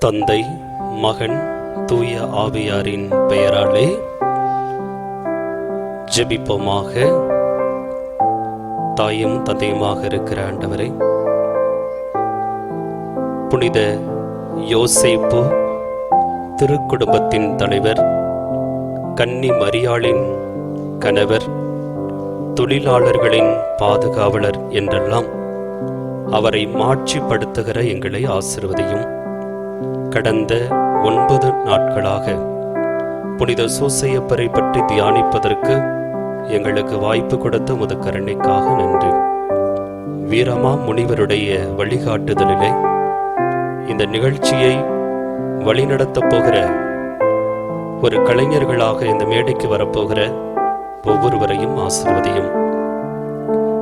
தந்தை, மகன், தூய ஆவியாரின் பெயராலே ஜெபிப்போமாக. தாயும் தந்தையுமாக இருக்கிற ஆண்டவரே, புனித யோசேப்பு திருக்குடும்பத்தின் தலைவர், கன்னி மரியாளின் கணவர், தொழிலாளர்களின் பாதுகாவலர் என்றெல்லாம் அவரை மாட்சிப்படுத்துகிற எங்களை ஆசீர்வதியும். கடந்த 9 நாட்களாக புனித சூசையப்பரை பற்றி தியானிப்பதற்கு எங்களுக்கு வாய்ப்பு கொடுத்த உமது கருணைக்காக நன்றி. வீரமா முனிவருடைய வழிகாட்டுதலிலே இந்த நிகழ்ச்சியை வழிநடத்தப் போகிற ஒரு கலைஞர்களாக இந்த மேடைக்கு வரப்போகிற ஒவ்வொருவரையும் ஆசீர்வதியும்.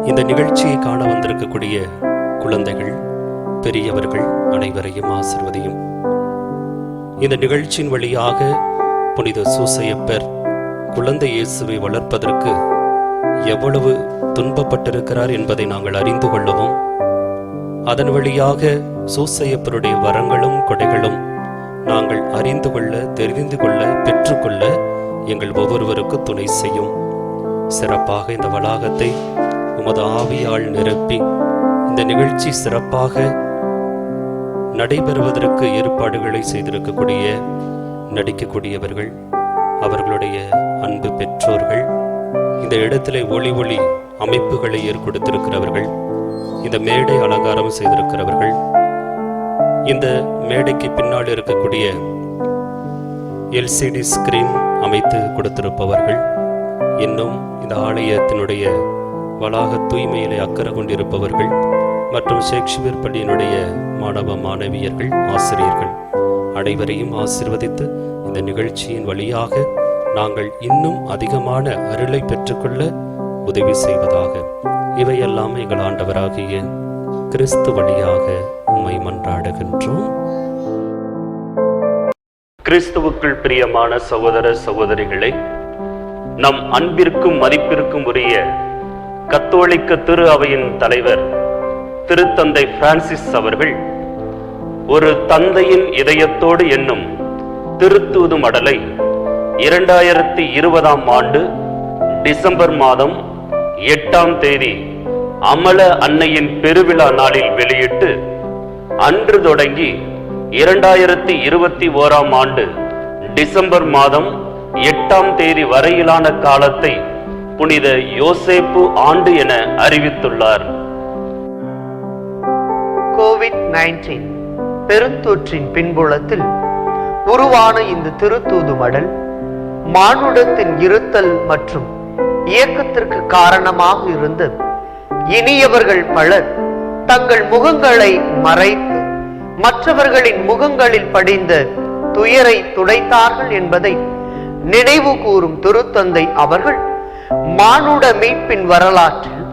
இந்த நிகழ்ச்சியை காண வந்திருக்கக்கூடிய குழந்தைகள், பெரியவர்கள் அனைவரையும் ஆசீர்வதியும். இந்த நிகழ்ச்சியின் வழியாக புனித சூசையப்பர் குழந்தை இயேசுவை வளர்ப்பதற்கு எவ்வளவு துன்பப்பட்டிருக்கிறார் என்பதை நாங்கள் அறிந்து கொள்ளவும், அதன் வழியாக சூசையப்பருடைய வரங்களும் கொடைகளும் நாங்கள் அறிந்து கொள்ள, தெரிந்து கொள்ள, பெற்றுக்கொள்ள எங்கள் ஒவ்வொருவருக்கு துணை செய்யும். சிறப்பாக இந்த வளாகத்தை உமது ஆவியால் நிரப்பி இந்த நிகழ்ச்சி சிறப்பாக நடைபெறுவதற்கு ஏற்பாடுகளை செய்திருக்கக்கூடிய நடிக்கக்கூடியவர்கள், அவர்களுடைய அன்பு பெற்றோர்கள், இந்த இடத்திலே ஒளி அமைப்புகளை ஏற்படுத்தியிருக்கிறவர்கள், இந்த மேடை அலங்காரம் செய்திருக்கிறவர்கள், இந்த மேடைக்கு பின்னால் இருக்கக்கூடிய LCD ஸ்கிரீன் அமைத்து கொடுத்திருப்பவர்கள், இன்னும் இந்த ஆலயத்தினுடைய வளாக தூய்மையிலே அக்கறை கொண்டிருப்பவர்கள் மற்றும் ஷேக்ஸ்பியர் பள்ளியினுடைய மாணவ மாணவியர்கள், ஆசிரியர்கள் அனைவரையும் ஆசீர்வதித்து இந்த நிகழ்ச்சியின் வழியாக நாங்கள் இன்னும் அதிகமான அருளை பெற்றுக்கொள்ள உதவி செய்வதாக. இவையெல்லாம் எங்கள் ஆண்டவராகிய கிறிஸ்து வழியாக உம்மை மன்றாடுகின்றோம். கிறிஸ்துவுக்குள் பிரியமான சகோதர சகோதரிகளை, நம் அன்பிற்கும் மதிப்பிற்கும் உரிய கத்தோலிக்க திரு அவையின் தலைவர் திருத்தந்தை பிரான்சிஸ் அவர்கள் ஒரு தந்தையின் இதயத்தோடு என்னும் திருத்தூது மடலை 2020ஆம் ஆண்டு டிசம்பர் மாதம் 8ஆம் தேதி அமல அன்னையின் பெருவிழா நாளில் வெளியிட்டு, அன்று தொடங்கி 2021ஆம் ஆண்டு டிசம்பர் மாதம் 8ஆம் தேதி வரையிலான காலத்தை புனித யோசேப்பு ஆண்டு என அறிவித்துள்ளார். COVID-19 பெருந்தொற்றின் பின்புலத்தில் உருவான இந்த திருத்தூது மடல் மானுடத்தின் இருத்தல் மற்றும் இயக்கத்திற்கு காரணமாக இருந்த இனியவர்கள் பலர் தங்கள் முகங்களை மறைத்து மற்றவர்களின் முகங்களில் படிந்த துயரை துடைத்தார்கள் என்பதை நினைவு கூறும் திருத்தந்தை அவர்கள் மானுட மீட்பின் வரலாற்றில்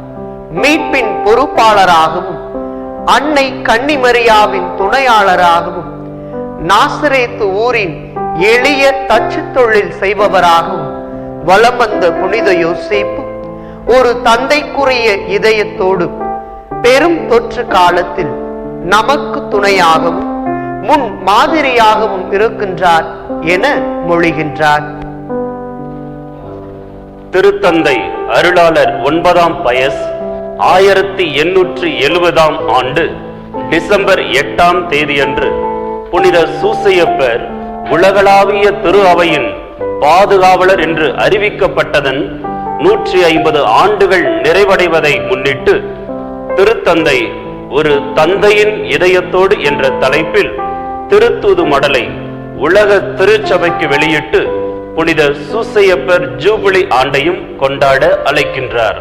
மீட்பின் பொறுப்பாளராகவும் அன்னை கன்னிமரியாவின் துணையாளராகவும் நாசரேத்து ஊரின் எளிய தச்சு தொழில் செய்பவராகவும் வலம் வந்த புனித யோசேப்பு ஒரு தந்தைக்குரிய இதயத்தோடு பெரும் தொற்று காலத்தில் நமக்கு துணையாகவும் முன் மாதிரியாகவும் இருக்கின்றார் என மொழிகின்றார். திருத்தந்தை அருளாளர் 9ஆம் பயஸ் 1870ஆம் ஆண்டு டிசம்பர் 8ஆம் தேதியன்று புனித சூசையப்பர் உலகளாவிய திரு அவையின் பாதுகாவலர் என்று அறிவிக்கப்பட்டதன் 150 ஆண்டுகள் நிறைவடைவதை முன்னிட்டு திருத்தந்தை ஒரு தந்தையின் இதயத்தோடு என்ற தலைப்பில் திருத்தூது மடலை உலக திருச்சபைக்கு வெளியிட்டு புனித சூசையப்பர் ஜூபிலி ஆண்டையும் கொண்டாட அழைக்கின்றார்.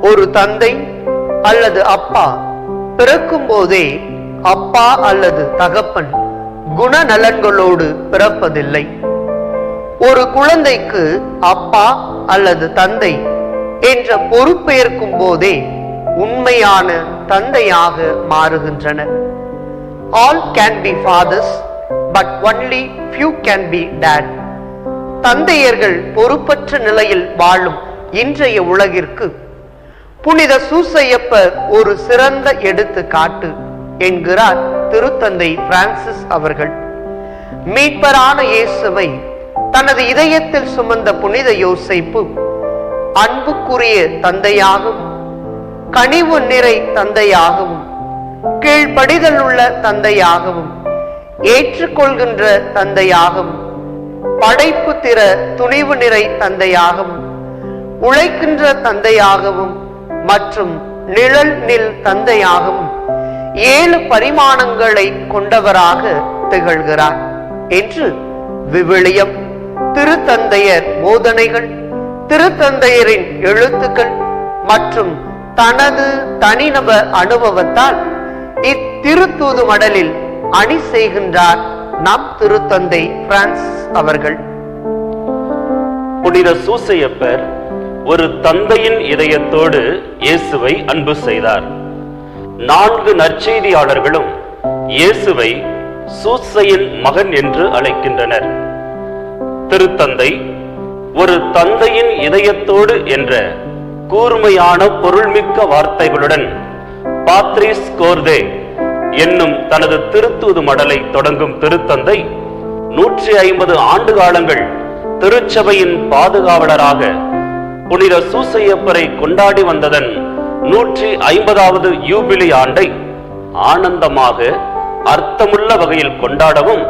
ஒரு தந்தை அல்லது அப்பா பிறக்கும் போதே அப்பா அல்லது தகப்பன் குணநலன்களோடு பிறப்பதில்லை. ஒரு குழந்தைக்கு அப்பா அல்லது தந்தை என்ற பொறுப்பேற்கும் போதே உண்மையான தந்தையாக மாறுகின்றனர். All can be fathers, but only few can be dad. தந்தையர்கள் பொறுப்பற்ற நிலையில் வாழும் இன்றைய உலகிற்கு புனித சூசையப்பர் ஒரு சிறந்த எடுத்துக்காட்டு. என்கிறார் திருத்தந்தை பிரான்சிஸ் அவர்கள். மீட்பரான இயேசுவை தனது இதயத்தில் சுமந்த புனித யோசேப்பு அன்புக்குரிய தந்தையாகவும், கனிவு நிறை தந்தையாகவும், கீழ்ப்படிதல் உள்ள தந்தையாகவும், ஏற்றுக்கொள்கின்ற தந்தையாகவும், படைப்பு திற துணிவு நிறை தந்தையாகவும், உழைக்கின்ற தந்தையாகவும் மற்றும் நிழல் நில் தந்தையாகவும் 7 பரிமாணங்களை கொண்டவராக திகழ்கிறார் என்று விவிலியம், திருத்தந்தையர் போதனைகள், திருத்தந்தையரின் எழுத்துக்கள் மற்றும் தனது தனிநபர் அனுபவத்தால் இத்திருத்தூது மடலில் அணி செய்கின்றார் நம் திருத்தந்தை பிரான்சிஸ் அவர்கள். புனித சூசையப்பர் ஒரு தந்தையின் இதயத்தோடு இயேசுவை அன்பு செய்தார். 4 நற்செய்தியாளர்களும் இயேசுவை சூசையின் மகன் என்று அழைக்கின்றனர். திருத்தந்தை ஒரு தந்தையின் இதயத்தோடு என்ற கூர்மையான பொருள்மிக்க வார்த்தைகளுடன் பாத்ரிஸ் கோர்தே என்னும் தனது திருத்தூது மடலை தொடங்கும் திருத்தந்தை 150 ஆண்டு காலங்கள் திருச்சபையின் பாதுகாவலராக புனித சூசையப்பரை கொண்டாடி வந்ததன் 150வது யூபிலி ஆண்டை ஆனந்தமாக அர்த்தமுள்ள வகையில் கொண்டாடவும்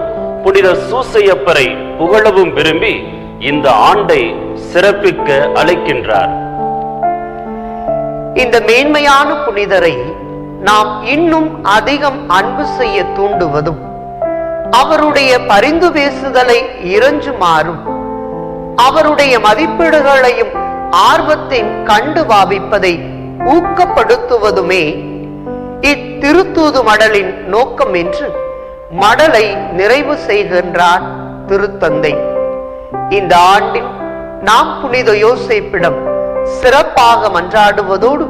புனித சூசையப்பரை புகழவும் விரும்பி இந்த ஆண்டை சிறப்பிக்க அழைக்கின்றார். இந்த மேன்மையான புனிதரை நாம் இன்னும் அதிகம் அன்பு செய்ய தூண்டுவதும், அவருடைய பரிந்து பேசுதலை இறைஞ்சுமாறும், அவருடைய மதிப்பீடுகளையும் ஆர்வத்தின் கண்டு பாவிப்பதை ஊக்கப்படுத்துவதுமே இத்திருத்தூது மடலின் நோக்கம் என்று மடலை நிறைவு செய்கின்றார் திருத்தந்தை. இந்த ஆண்டில் நாம் புனித யோசேப்பிடம் சிறப்பாக மன்றாடுவதோடு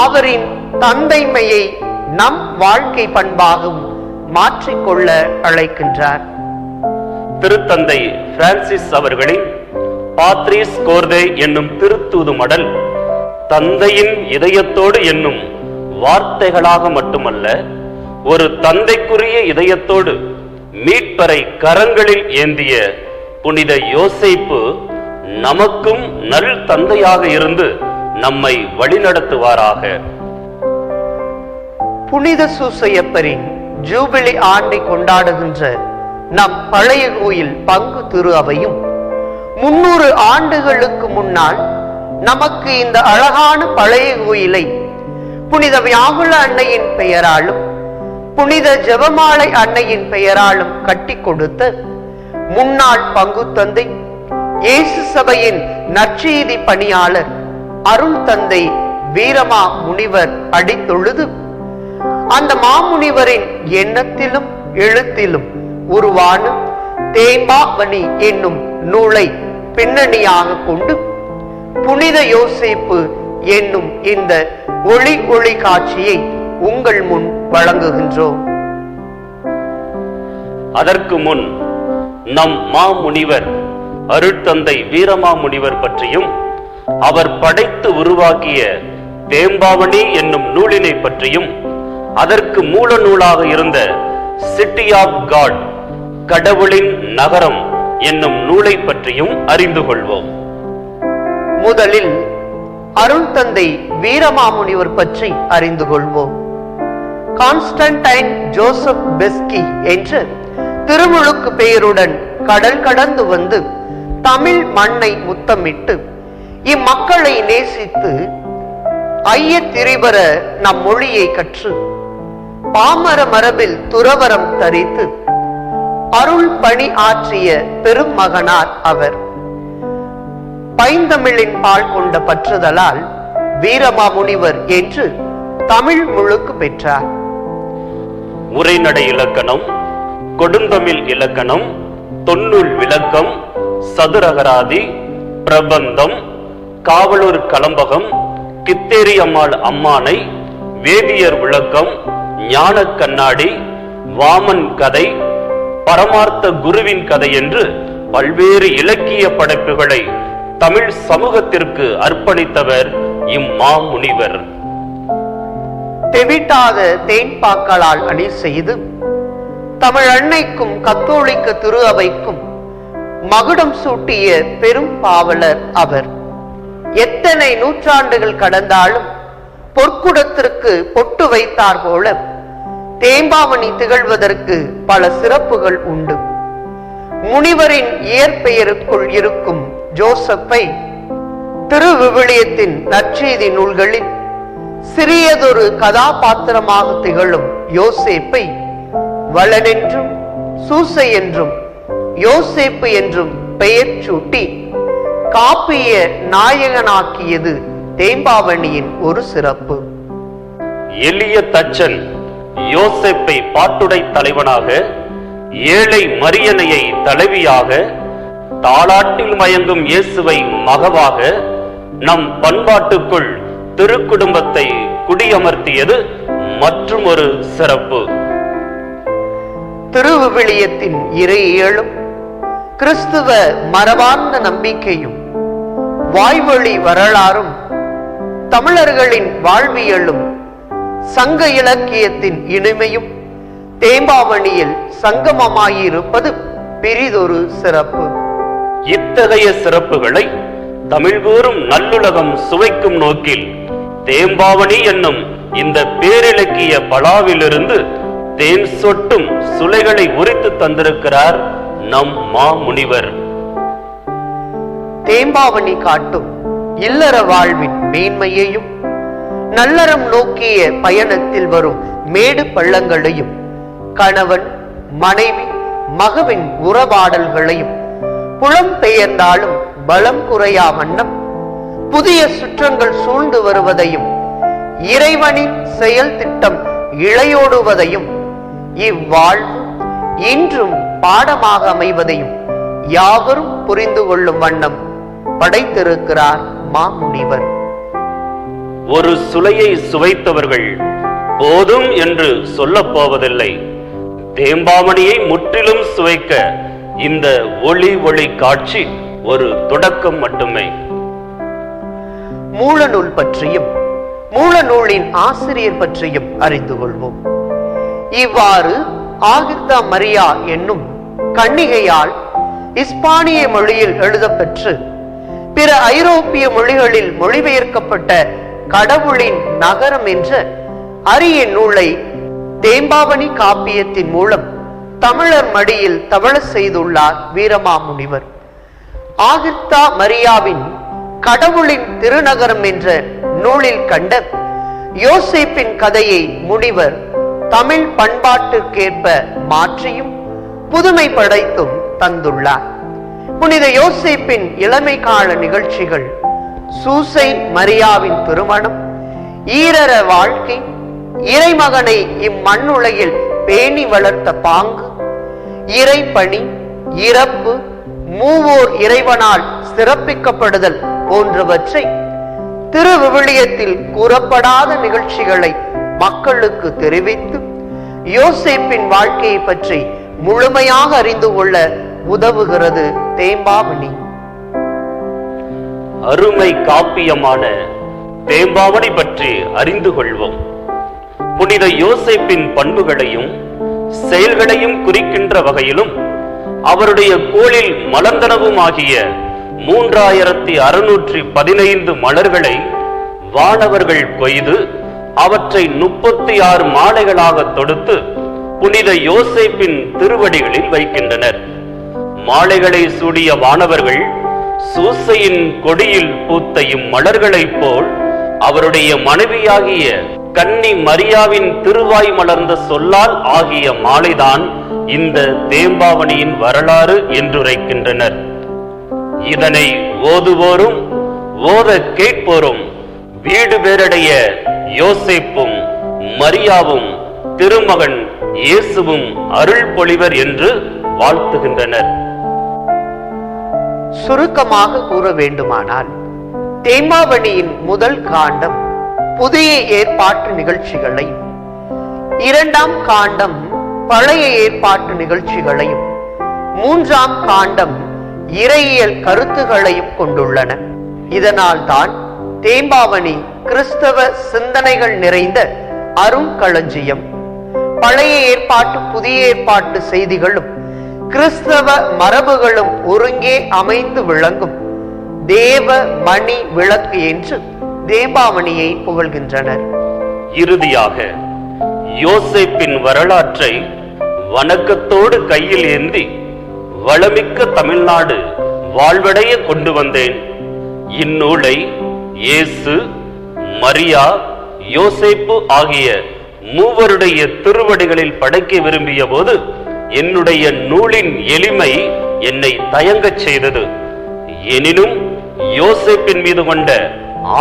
அவரின் தந்தைமையை நம் வாழ்க்கை பண்பாகவும் மாற்றிக்கொள்ள அழைக்கின்றார். திருத்தந்தை பிரான்சிஸ் அவர்களின் பாத்ரிஸ் கோர்தே என்னும் திருத்தூது மடல் தந்தையின் இதயத்தோடு என்னும் வார்த்தைகளாக மட்டுமல்ல, ஒரு தந்தைக்குரிய இதயத்தோடு மீட்பரை கரங்களில் ஏந்திய புனித யோசேப்பு நமக்கும் நல் தந்தையாக இருந்து நம்மை வழிநடத்துவாராக. புனித சூசையப்பரின் ஜூபிலி ஆண்டை கொண்டாடுகின்ற நம் பழைய கோயில் பங்கு திரு அவையும் 300 ஆண்டுகளுக்கு முன்னால் நமக்கு இந்த அழகான பழைய கோயிலை புனித வியாகுல அன்னையின் பெயராலும் புனித ஜெபமாலை அன்னையின் பெயராலும் கட்டி கொடுத்த முன்னாள் பங்கு தந்தை, இயேசு சபையின் நற்செய்தி பணியாளர் அருள் தந்தை வீரமா முனிவர் அடித்தொழுது அந்த மாமுனிவரின் எண்ணத்திலும் எழுத்திலும் உருவான தேம்பாவணி என்னும் நூலை பின்னணியாக கொண்டு புனித யோசேப்பு என்னும் இந்த ஒளி காட்சியை உங்கள் முன் வழங்குகின்றோம். அதற்கு முன் நம் மாமுனிவர் அருட்தந்தை வீரமாமுனிவர் பற்றியும் அவர் படைத்து உருவாக்கிய தேம்பாவணி என்னும் நூலினை பற்றியும் அதற்கு மூல நூலாக இருந்த சிட்டி ஆஃப் காட் கடவுளின் நகரம் என்னும் நூலை பற்றியும் அறிந்து கொள்வோம். முதலில் அருள் தந்தை வீரமாமுனிவர் பற்றி அறிந்து கொள்வோம். கான்ஸ்டன்டைன் ஜோசப் பெஸ்கி என்ற திருமுழுக்கு பெயருடன் கடல் கடந்து வந்து தமிழ் மண்ணை முத்தமிட்டு இம்மக்களை நேசித்து ஐய திரிபர நம் மொழியை கற்று பாமர மரபில் துறவரம் தரித்து அருள் பணி ஆற்றிய பெரும் மகனார் அவர். பைந்தமிழின் பால் கொண்ட பற்றுதலால் வீரமாமுனிவர் என்று தமிழ் முழுக்கு பெற்றார். உரைநடை இலக்கணம், கொடுந்தமிழ் இலக்கணம், தொன்னூல் விளக்கம், சதுரகராதி, பிரபந்தம், காவலூர் கலம்பகம், கித்தேரி அம்மாள் அம்மானை, வேதியர் விளக்கம், ஞான கண்ணாடி, வாமன் கதை, பரமார்த்த குருவின் கதை என்று பல்வேறு இலக்கிய படைப்புகளை தமிழ் சமூகத்திற்கு அர்ப்பணித்தவர் இம்மாமுனிவர். தெவிட்டாத தேன்பாக்களால் அணி செய்து தமிழ் அன்னைக்கும் கத்தோலிக்க திரு அவைக்கும் மகுடம் சூட்டிய பெரும் பாவலர் அவர். எத்தனை நூற்றாண்டுகள் கடந்தாலும் பொற்குடத்திற்கு பொட்டு வைத்தார் போல தேம்பாவணி திகழ்வதற்கு பல சிறப்புகள் உண்டு. முனிவரின் இயற்பெயருக்குள் இருக்கும் ஜோசப்பை திருவிவிலியத்தின் நற்செய்தி நூல்களில் சிறியதொரு கதாபாத்திரமாக திகழும் யோசேப்பை வளனென்றும் சூசை என்றும் யோசேப்பு என்றும் பெயர் சூட்டி காப்பிய நாயகனாக்கியது தேம்பாவணியின் ஒரு சிறப்பு. எளிய தச்சன் யோசேப்பை பாட்டுடை தலைவனாக, ஏழை மரியனையை தலைவியாக, தாலாட்டில் மயங்கும் இயேசுவை மகவாக, நம் பண்பாட்டுக்குள் திருக்குடும்பத்தை குடியமர்த்தியது மற்றும் ஒரு சிறப்பு. திருவிவிலியத்தின் இறையியலும் கிறிஸ்துவ மரபார்ந்த நம்பிக்கையும் வாய்வழி வரலாறும் தமிழர்களின் வாழ்வியலும் சங்க இலக்கியத்தின் இனிமையும் தேம்பாவணியில் சங்கமமாயிருப்பது பெரிதொரு சிறப்பு. இத்தகைய சிறப்புகளை தமிழ் கூறும் நல்லுலகம் சுவைக்கும் நோக்கில் தேம்பாவணி என்னும் இந்த பேரிலக்கிய பலாவிலிருந்து தேன் சொட்டும் சுளைகளை உரித்து தந்திருக்கிறார் நம் மாமுனிவர். தேம்பாவணி காட்டும் இல்லற வாழ்வின் மேன்மையையும் நல்லறம் நோக்கிய பயணத்தில் வரும் மேடு பள்ளங்களையும் கணவன் மனைவி மகவின் உறவாடல்களையும் புலம்பெயர்ந்தாலும் பலம் குறையா வண்ணம் புதிய சுற்றங்கள் சூழ்ந்து வருவதையும் இறைவனின் செயல் திட்டம் இழையோடுவதையும் இவ்வாழ்வு இன்றும் பாடமாக அமைவதையும் யாவரும் புரிந்து கொள்ளும் வண்ணம் படைத்திருக்கிறார் மாமுனிவர். ஒரு சுளையை சுவைத்தவர்கள் போதும் என்று சொல்லப் போவதில்லை. தேம்பாவணியை முற்றிலும் சுவைக்க இந்த ஒளி காட்சி ஒரு தொடக்கம் மட்டுமே. மூலநூல் பற்றியும் மூலநூலின் ஆசிரியர் பற்றியும் அறிந்து கொள்வோம். இவ்வாறு ஆகிர்தா மரியா என்னும் கன்னிகையால் இஸ்பானிய மொழியில் எழுதப்பெற்று பிற ஐரோப்பிய மொழிகளில் மொழிபெயர்க்கப்பட்ட கடவுளின் நகரம் என்ற அரிய நூலை தேம்பாவணி காப்பியத்தின் மூலம் தமிழர் மடியில் தவழ செய்துள்ளார் வீரமாமுனிவர். ஆகிர்தா மரியாவின் கடவுளின் திருநகரம் என்ற நூலில் கண்ட யோசேப்பின் கதையை முனிவர் தமிழ் பண்பாட்டிற்கேற்ப மாற்றியும் புதுமை படைத்தும் தந்துள்ளார். புனித யோசேப்பின் இளமை கால நிகழ்ச்சிகள், சூசை மரியாவின் திருமணம், ஈரற வாழ்க்கை, இறைமகனை இம்மண்ணுலகில் பேணி வளர்த்த பாங்கு, இறைப்பணி, இறப்பு, மூவோர் இறைவனால் சிறப்பிக்கப்படுதல் போன்றவற்றை திருவிவிலியத்தில் கூறப்படாத நிகழ்ச்சிகளை மக்களுக்கு தெரிவித்து யோசேப்பின் வாழ்க்கையை பற்றி முழுமையாக அறிந்து கொள்ள உதவுகிறது தேம்பாவணி. அருமை காப்பியமான தேம்பாவணி பற்றி அறிந்து கொள்வோம். புனித யோசேப்பின் பண்புகளையும் செயல்களையும் குறிக்கின்ற வகையிலும் அவருடைய கோளில் மலர்ந்தனவும் ஆகிய 3615 மலர்களை வானவர்கள் கொய்து அவற்றை 36 மாலைகளாக தொடுத்து புனித யோசேப்பின் திருவடிகளில் வைக்கின்றனர். மாலைகளை சூடிய வானவர்கள் சூசையின் கொடியில் பூத்த இம்மலர்களைப் போல் அவருடைய மனைவியாகிய கன்னி மரியாவின் திருவாய் மலர்ந்த சொல்லால் ஆகிய மாலைதான் இந்த தேம்பாவணியின் வரலாறு என்றுரைக்கின்றனர். இதனை ஓதுவோரும் ஓத கேட்போரும் வீடு பேரடைய யோசேப்பும் மரியாவும் திருமகன் இயேசுவும் அருள் பொழிவர் என்று வாழ்த்துகின்றனர். சுருக்கமாக கூற வேண்டுமானால் தேம்பாவணியின் முதல் காண்டம் புதிய ஏற்பாட்டு நிகழ்ச்சிகளையும், இரண்டாம் காண்டம் பழைய ஏற்பாட்டு நிகழ்ச்சிகளையும், மூன்றாம் காண்டம் இறையியல் கருத்துகளையும் கொண்டுள்ளன. இதனால் தான் தேம்பாவணி கிறிஸ்தவ சிந்தனைகள் நிறைந்த அருங்களஞ்சியம். பழைய ஏற்பாட்டு புதிய ஏற்பாட்டு செய்திகளும் கிறிஸ்தவ மரபுகளும் ஒருங்கே அமைந்து விளங்கும் தேவ மணி விளக்கு என்று தேவாமணியை புகழ்கின்றனர். இறுதியாக யோசேப்பின் வரலாற்றை வணக்கத்தோடு கையில் ஏந்தி வளமிக்க தமிழ்நாடு வாழ்வடைய கொண்டு வந்தேன். இந்நூலை இயேசு, மரியா, யோசேப்பு ஆகிய மூவருடைய திருவடிகளில் படைக்க விரும்பிய போது என்னுடைய நூலின் எளிமை என்னை தயங்கச் செய்தது. எனினும் யோசேப்பின் மீது கொண்ட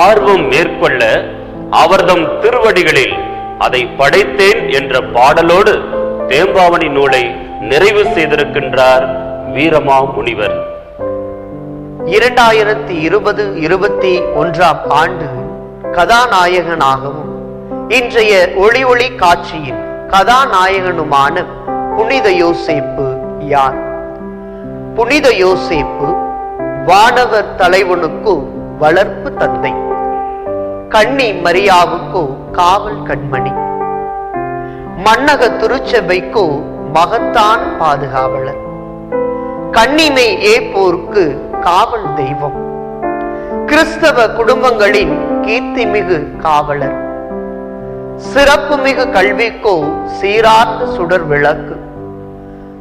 ஆர்வம் மேற்கொள்ள அவர்தம் திருவடிகளில் அதை படைத்தேன் என்ற பாடலோடு தேம்பாவணி நூலை நிறைவு செய்திருக்கின்றார் வீரமாமுனிவர். 2020-21 ஆண்டு கதாநாயகனாகவும் இன்றைய ஒளி ஒளி காட்சியின் கதாநாயகனுமான புனித யோசேப்பு யார்? புனித யோசேப்பு வானவர் தலைவனுக்கு வளர்ப்பு தந்தை, கன்னி மரியாவுக்கு காவல் கண்மணி, மன்னக திருச்சபைக்கு மகத்தான பாதுகாவலர், கன்னிமை ஏற்போருக்கு காவல் தெய்வம், கிறிஸ்தவ குடும்பங்களின் கீர்த்திமிகு காவலர், சிறப்புமிகு கல்விக்கோ சீரார்ந்த சுடர் விளக்கு,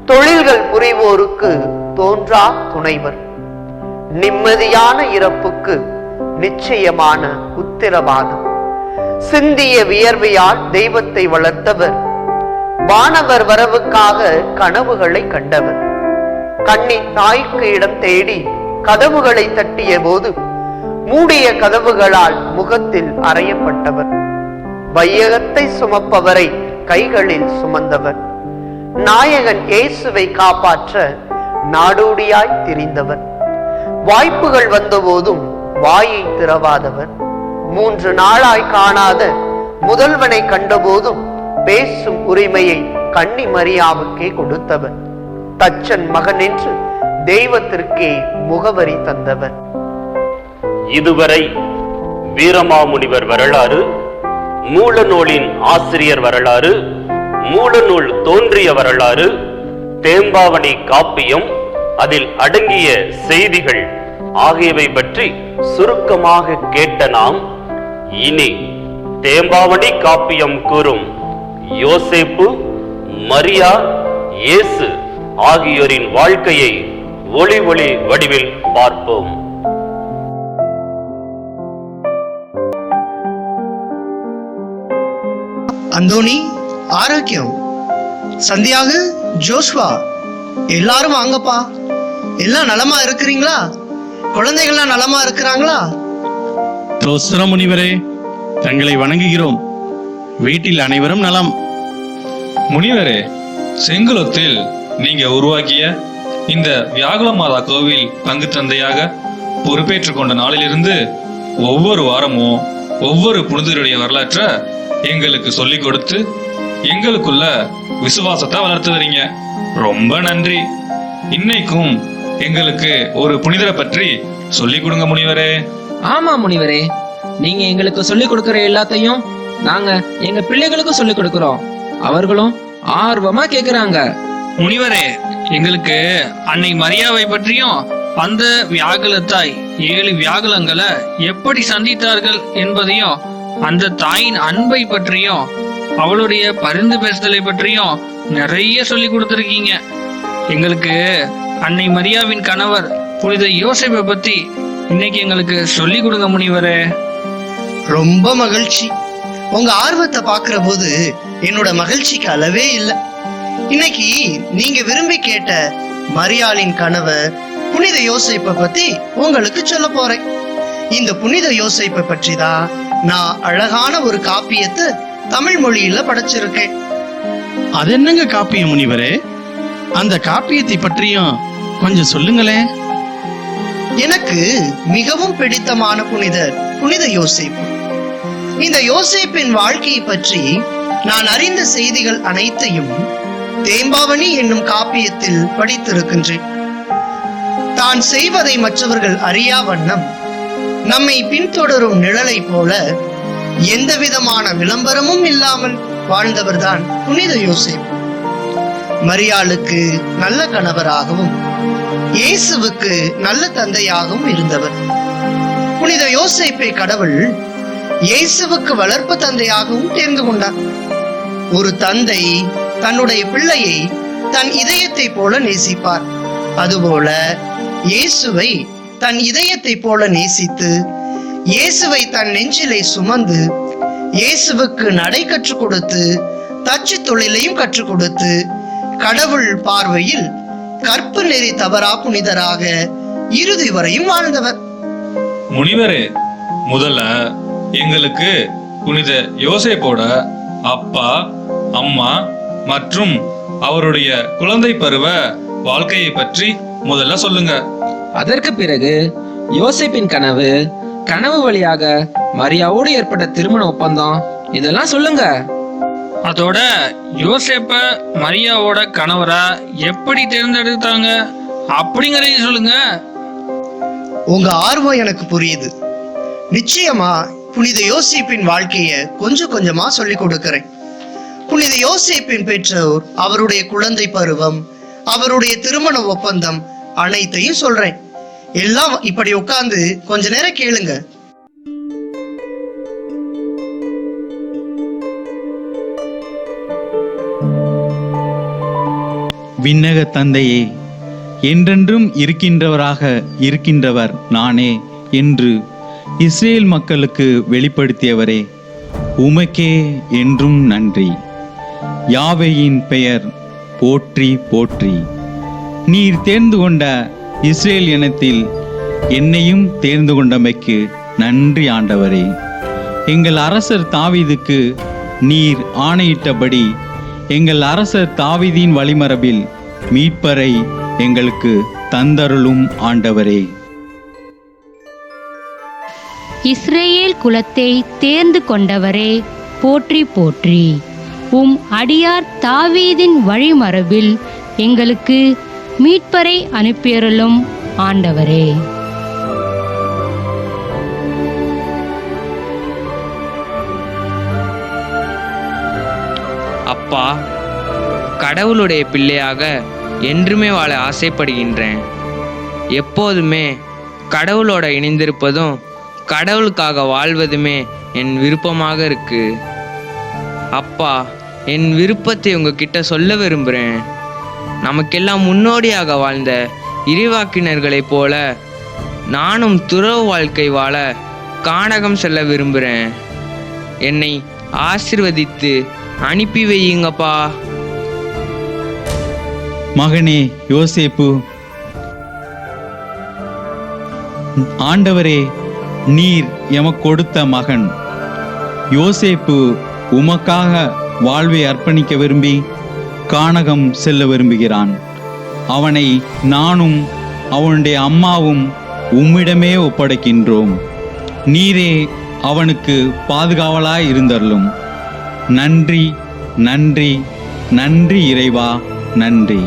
தொழில்கள் புரிவோருக்கு தோன்றா துணைவர், நிம்மதியான இறப்புக்கு நிச்சயமான உத்திரவாதம், சிந்திய வியர்வையால் தெய்வத்தை வளர்த்தவர், வானவர் வரவுக்காக கனவுகளை கண்டவர், கன்னி தாய்க்கு இடம் தேடி கதவுகளை தட்டிய போது மூடிய கதவுகளால் முகத்தில் அறையப்பட்டவர், வையகத்தை சுமப்பவரை கைகளில் சுமந்தவர், நாயகன் இயேசுவை காப்பாற்ற நாடோடியாய் திரிந்தவர், வாய்ப்புகள் வந்தபோதும் வாயை திறவாதவர், 3 நாளாய் காணாத முதல்வனை கண்டபோதும் பேசும் உரிமையை கன்னி மரியாவுக்கே கொடுத்தவர், தச்சன் மகன் என்று தெய்வத்திற்கே முகவரி தந்தவர். இதுவரை வீரமாமுனிவர் வரலாறு, மூலநூலின் ஆசிரியர் வரலாறு, மூலநூல் தோன்றிய வரலாறு, தேம்பாவணி காப்பியம், அதில் அடங்கிய செய்திகள் ஆகியவை பற்றி சுருக்கமாக கேட்ட நாம் இனி தேம்பாவணி காப்பியம் கூறும் யோசேப்பு, மரியா, இயேசு ஆகியோரின் வாழ்க்கையை ஒளி ஒளி வடிவில் பார்ப்போம். அந்தோணி, ஆரோக்கியம், சந்தியாக, ஜோஷ்வா, எல்லாரும் வாங்கப்பா. எல்லாம் நலமா இருக்கிறீங்களா? குழந்தைகள்லாம் நலமா இருக்கிறாங்களா? தோஸ்தர முனிவரே, தங்களை வணங்குகிறோம். வீட்டில் அனைவரும் நலம். முனிவரே, செங்குளத்தில் நீங்க உருவாக்கிய இந்த வியாகுல மாதா கோவில் பங்கு தந்தையாக பொறுப்பேற்றுக் கொண்ட நாளிலிருந்து ஒவ்வொரு வாரமும் ஒவ்வொரு புனிதருடைய வரலாற்றை எங்களுக்கு சொல்லிக் கொடுத்து எங்களுக்குள்ள விசுவாசத்தை வளர்த்து வரீங்க. ரொம்ப நன்றி. இன்னைக்கும் எங்களுக்கு ஒரு புனிதரை பற்றி சொல்லிக் கொடுங்க முனிவரே. ஆமா முனிவரே, நீங்க எங்களுக்கு சொல்லிக் கொடுக்கிற எல்லாத்தையும் நாங்க எங்க பிள்ளைகளுக்கும் சொல்லிக் கொடுக்கிறோம். அவர்களும் ஆர்வமா கேக்குறாங்க. முனிவரே, எங்களுக்கு அன்னை மரியாவை பற்றியும் அந்த வியாகுலத்தாய் 7 வியாகுலங்களை எப்படி சந்தித்தார்கள் என்பதையும், அந்த தாயின் அன்பை பற்றியும், அவளுடைய பரிந்து பேசுதலை பற்றியும் நிறைய சொல்லி கொடுத்திருக்கீங்க. எங்களுக்கு அன்னை மரியாவின் கணவர் புனித யோசேப்பை பத்தி இன்னைக்கு எங்களுக்கு சொல்லி கொடுங்க முனிவரே. ரொம்ப மகிழ்ச்சி. உங்க ஆர்வத்தை பாக்குற போது என்னோட மகிழ்ச்சிக்கு அளவே இல்லை. இன்னைக்கு நீங்க விரும்பி கேட்ட மரியாளின் கணவர் புனித யோசேப்பை பத்தி உங்களுக்கு சொல்ல போறேன். இந்த புனித யோசேப்பை பற்றி தான் நான் அழகான ஒரு காப்பியத்தை தமிழ் மொழியில படைச்சிருக்கேன். அது என்னங்க காப்பியம் முனிவரே? அந்த காப்பியத்தை பற்றியும் கொஞ்சம் சொல்லுங்களேன். எனக்கு மிகவும் பிடித்தமான புனிதர் புனித யோசேப்பு. இந்த யோசேப்பின் வாழ்க்கையை பற்றி நான் அறிந்த செய்திகள் அனைத்தையும் தேம்பாவணி என்னும் காப்பியத்தில் படித்திருக்கின்றேன். தான் செய்வதை மற்றவர்கள் அறியா வண்ணம் நம்மை பின்தொடரும் நிழலை போல எந்த விதமான விளம்பரமும் இல்லாமல் வாழ்ந்தவர்தான் புனித யோசேப்பு. மரியாளுக்கு நல்ல கணவராகவும் இயேசுவுக்கு நல்ல தந்தையாகவும் இருந்தவர். புனித யோசேப்பை கடவுள் இயேசுவுக்கு வளர்ப்பு தந்தையாகவும் தேர்ந்து கொண்டார். ஒரு தந்தை தன்னுடைய பிள்ளையை தன் இதயத்தை போல நேசிப்பார். அதுபோல இயேசுவை தன் இதயத்தை போல நேசித்து இயேசுவை தன் நெஞ்சிலை சுமந்து இயேசுவுக்கு நடை கற்றுக் கொடுத்து தச்சு தொழிலையும் கற்றுக் கொடுத்து கடவுள் பார்வையில் கற்பு நெறி தவறா புனிதராக இறுதி வரையும் வாழ்ந்தவர். முனிவரே, முதல்ல எங்களுக்கு புனித யோசேப்போட அப்பா, அம்மா மற்றும் அவருடைய குழந்தை பருவ வாழ்க்கையை பற்றி முதல்ல சொல்லுங்க. அதற்கு பிறகு யோசேப்பின் கனவு வழியாக மரியாவோடு ஏற்பட்ட திருமண ஒப்பந்தம், இதெல்லாம் சொல்லுங்க. அதோட யோசேப்ப மரியாவோட கணவரா எப்படி தேர்ந்தெடுத்தாங்க அப்படிங்கறதையும் சொல்லுங்க. உங்க ஆர்வம் எனக்கு புரியுது. நிச்சயமா புனித யோசேப்பின் வாழ்க்கைய கொஞ்சம் கொஞ்சமா சொல்லி கொடுக்கிறேன். புனித யோசேப்பின் பெற்றோர், அவருடைய குழந்தை பருவம், அவருடைய திருமண ஒப்பந்தம் அனைத்தையும் சொல்றேன். எல்லாம் இப்படி உட்கார்ந்து கொஞ்ச நேரம் கேளுங்க. விண்ணக தந்தையே, என்றென்றும் இருக்கின்றவராக இருக்கின்றவர் நானே என்று இஸ்ரேல் மக்களுக்கு வெளிப்படுத்தியவரே, உமக்கே என்றும் நன்றி. யாவேயின் பெயர் போற்றி போற்றி. நீர் தேர்ந்து கொண்ட இஸ்ரேல் இனத்தில் என்னையும் தேர்ந்து கொண்டமைக்கு நன்றி ஆண்டவரே. எங்கள் அரசர் தாவீதுக்கு நீர் ஆணையிட்டபடி எங்கள் அரசர் தாவீதின் வழிமரபில் மீட்பரை எங்களுக்கு தந்தருளும் ஆண்டவரே. இஸ்ரேல் குலத்தை தேர்ந்து கொண்டவரே, போற்றி போற்றி. உம் அடியார் தாவீதின் வழிமரபில் எங்களுக்கு மீட்பரை அனுப்பியருளும் ஆண்டவரே. அப்பா, கடவுளுடைய பிள்ளையாக என்றுமே வாழ ஆசைப்படுகின்றேன். எப்போதுமே கடவுளோட இணைந்திருப்பதும் கடவுளுக்காக வாழ்வதுமே என் விருப்பமாக இருக்கு. அப்பா, என் விருப்பத்தை உங்ககிட்ட சொல்ல விரும்புகிறேன். நமக்கெல்லாம் முன்னோடியாக வாழ்ந்த இறைவாக்கினர்களைப் போல நானும் துறவு வாழ்க்கை வாழ கானகம் செல்ல விரும்புகிறேன். என்னை ஆசீர்வதித்து அனுப்பி வையுங்கப்பா. மகனே யோசேப்பு, ஆண்டவரே, நீர் எமக்கு கொடுத்த மகன் யோசேப்பு உமக்காக வாழ்வை அர்ப்பணிக்க விரும்பி கானகம் செல்ல விரும்புகிறான். அவனை நானும் அவனுடைய அம்மாவும் உம்மிடமே ஒப்படைக்கின்றோம். நீரே அவனுக்கு பாதுகாவலாய் இருந்தருளும். நன்றி நன்றி நன்றி இறைவா, நன்றி.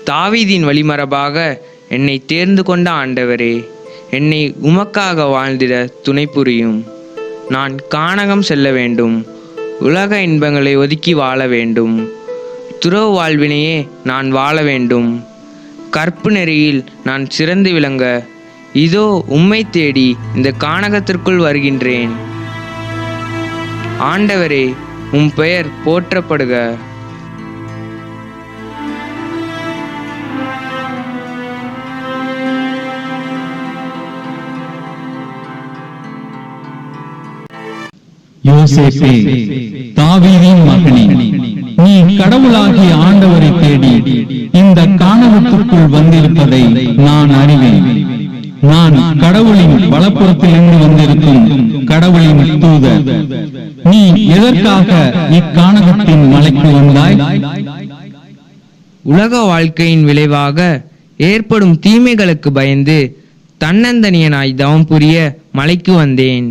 தாவீதின் வழிமரபாக என்னை தேர்ந்து கொண்ட ஆண்டவரே, என்னை உமக்காக வாழ்ந்திட துணை புரியும். நான் கானகம் செல்ல வேண்டும். உலக இன்பங்களை ஒதுக்கி வாழ வேண்டும். துறவு வாழ்வினையே நான் வாழ வேண்டும். கற்பு நெறியில் நான் சிறந்து விளங்க இதோ உம்மை தேடி இந்த கானகத்திற்குள் வருகின்றேன். ஆண்டவரே, உம் பெயர் போற்றப்படுக. யோசேப்பே, தாவீதின் மகனே, நீ கடவுளாகிய ஆண்டவரை தேடி இந்த கானகத்திற்குள் வந்திருப்பதை நான் அறிவேன். நான் கடவுளின் வலப்புறத்திலிருந்து வந்திருக்கும் கடவுளின் தூதர். நீ எதற்காக இக்கானகத்தின் மலைக்கு வந்தாய்? உலக வாழ்க்கையின் விளைவாக ஏற்படும் தீமைகளுக்கு பயந்து தன்னந்தனியனாய் தவம் புரிய மலைக்கு வந்தேன்.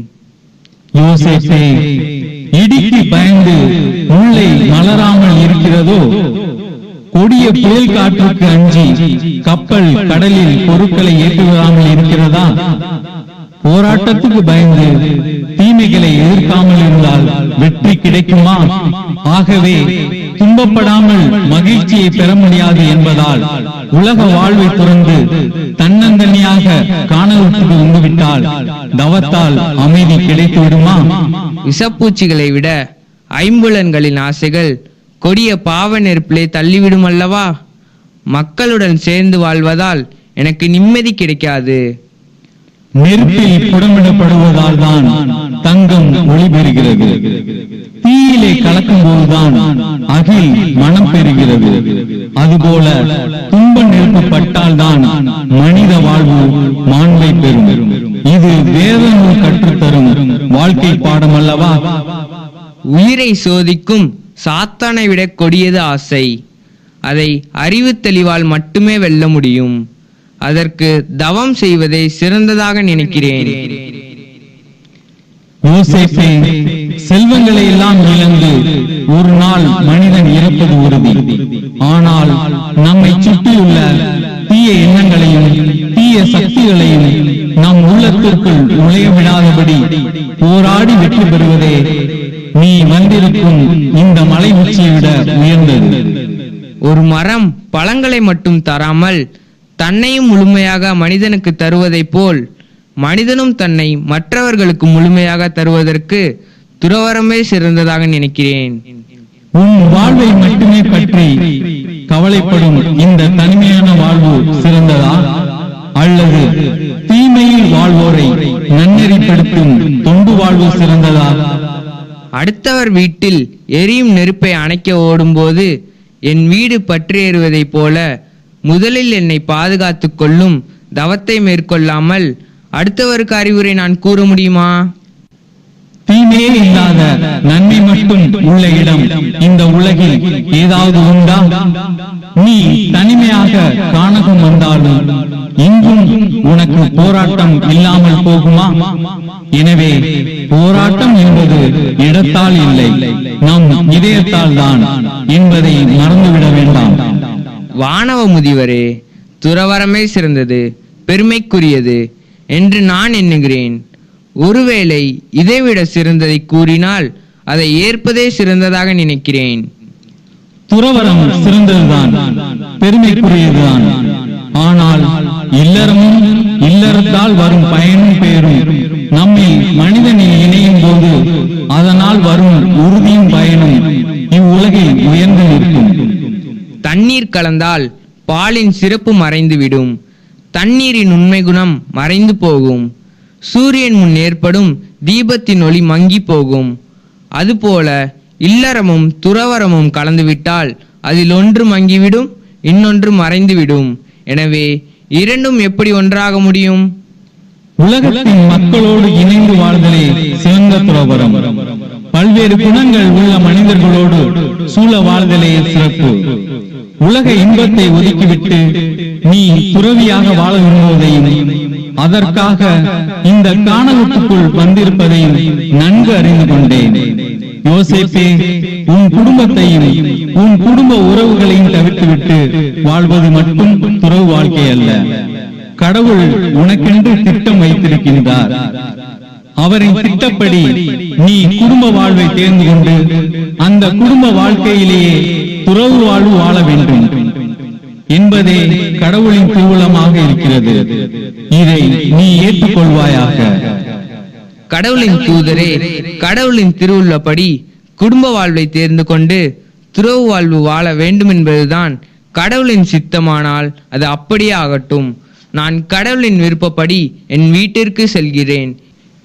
யோசேப்பே, யோசேப்பே, இடிக்கு பயந்து முல்லை மலராமல் இருக்கிறதோ, கொடிய புயல் காற்றுக்கு அஞ்சி கப்பல் கடலில் பொருட்களை ஏற்றுவதாமல் இருக்கிறதா? போராட்டத்துக்கு பயந்து தீமைகளை எதிர்க்காமல் இருந்தால் வெற்றி கிடைக்குமா? ஆகவே துன்பப்படாமல் மகிழ்ச்சியை பெற முடியாது என்பதால் உலக வாழ்வை துறந்து தன்னந்தனியாக காணலுக்கு வந்துவிட்டால் தவத்தால் அமைதி கிடைத்து விடுமா? விஷப்பூச்சிகளை விட ஐம்புலன்களின் ஆசைகள் கொடிய பாவ நெருப்பிலே தள்ளிவிடும் அல்லவா? மக்களுடன் சேர்ந்து வாழ்வதால் எனக்கு நிம்மதி கிடைக்காது. நெருப்பில் புடமிடப்படுவதால் தான் தங்கம் ஒளி பெறுகிறது. தீயிலே கலக்கும் போதுதான் அகில் மனம் பெறுகிறது. அதுபோல துன்ப நெருப்பு பட்டால் தான் மனித வாழ்வு மாண்பை பெறும். இது வேத நூல் கற்றுத்தரும் வாழ்க்கை பாடம் அல்லவா? உயிரை சோதிக்கும் சாத்தானை விட கொடியது ஆசை. அதை அறிவு தெளிவால் மட்டுமே வெல்ல முடியும். அதற்கு தவம் செய்வதை சிறந்ததாக நினைக்கிறேன். யோசேப்பே, செல்வங்களை எல்லாம் இழந்து ஒரு நாள் மனிதன் இறப்பது உறுதி. ஆனால் நம்மை சுற்றியுள்ள தீய எண்ணங்களையும் தீய சக்திகளையும் நம் உள்ளத்திற்குள் நுழைய விடாதபடி போராடி வெற்றி பெறுவதே நீ வந்திருக்கும் இந்த மலை உச்சியை விட உயர்ந்தது. ஒரு மரம் பழங்களை மட்டும் தராமல் தன்னையும் முழுமையாக மனிதனுக்கு தருவதைப் போல் மனிதனும் தன்னை மற்றவர்களுக்கு முழுமையாக தருவதற்கு துறவரமே சிறந்ததாக நினைக்கிறேன். உன் வாழ்வை மட்டுமே பற்றி கவலைப்படும் இந்த தனிமையான வாழ்வு சிறந்ததா? அல்லது தீமையில் வாழ்வோரை நன்னெறிப்படுத்தும் தொண்டு வாழ்வு சிறந்ததா? அடுத்தவர் வீட்டில் எரியும் நெருப்பை அணைக்க ஓடும்போது என் வீடு பற்றி எறிவதைப் போல முதலில் என்னை பாதுகாத்துக் கொள்ளும் தவத்தை மேற்கொள்ளாமல் அடுத்தவருக்கு அறிவுரை நான் கூற முடியுமா? தீமையே இல்லாத நன்மை மட்டும் உள்ள இடம் இந்த உலகில் ஏதாவது உண்டா? நீ தனிமையாக காணகம் வந்தாலும் இன்றும் உனக்கு போராட்டம் இல்லாமல் போகுமா? எனவே போராட்டம் என்பது இடத்தால் இல்லை, நம் இதயத்தால் தான் என்பதை மறந்துவிட வேண்டாம். வானவ முதிவரே, துறவரமே சிறந்தது, பெருமைக்குரியது என்று நான் எண்ணுகிறேன். ஒருவேளை இதைவிட சிறந்ததை கூறினால் அதை ஏற்பதே சிறந்ததாக நினைக்கிறேன். துறவரம் சிறந்ததுதான், பெருமைக்குரியதுதான். ஆனால் இல்லறமும் இல்லறத்தால் வரும் பயனும் பேரும் நம்மை மனிதனில் இணையும் போது அதனால் வரும் உறுதியும் பயனும் இவ்வுலகில் உயர்ந்து நிற்கும். தண்ணீர் கலந்தால் பாலின் சிறப்பு மறைந்துவிடும். தண்ணீரின் உண்மை குணம் மறைந்து போகும். சூரியன் முன் ஏற்படும் தீபத்தின் ஒளி மங்கி போகும். அதுபோல இல்லறமும் துறவரமும் கலந்துவிட்டால் அதில் ஒன்று மங்கிவிடும், இன்னொன்று மறைந்துவிடும். எனவே இரண்டும் எப்படி ஒன்றாக முடியும்? உலகத்தின் மக்களோடு இணைந்து வாழ்தலே சிறந்த துறவரம். பல்வேறு குணங்கள் உள்ள மனிதர்களோடு சூழ வாழ்தலே சிறப்பு. உலக இன்பத்தை ஒதுக்கிவிட்டு நீ துறவியாக வாழ விரும்புவதையும் அதற்காக இந்த கானகத்துக்குள் வந்திருப்பதையும் நன்கு அறிந்து கொண்டேன். யோசேப்பே, உன் குடும்பத்தையும் உன் குடும்ப உறவுகளையும் தவிர்த்துவிட்டு வாழ்வது மட்டும் துறவு வாழ்க்கை அல்ல. கடவுள் உனக்கென்று திட்டம் வைத்திருக்கின்றார். அவரின் திட்டப்படி நீ குடும்ப வாழ்வை தேர்ந்து கொண்டு அந்த குடும்ப வாழ்க்கையிலேயே துறவு வாழ்வு வாழ வேண்டும் என்பதே கடவுளின் திருவுளமாக இருக்கிறது. இதை நீ ஏற்றுக்கொள்வாயாக. கடவுளின் தூதரே, கடவுளின் திருவுள்ளப்படி குடும்ப வாழ்வை தேர்ந்து கொண்டு துறவு வாழ்வு வாழ வேண்டும் என்பதுதான் கடவுளின் சித்தமானால் அது அப்படியே ஆகட்டும். நான் கடவுளின் விருப்பப்படி என் வீட்டிற்கு செல்கிறேன்.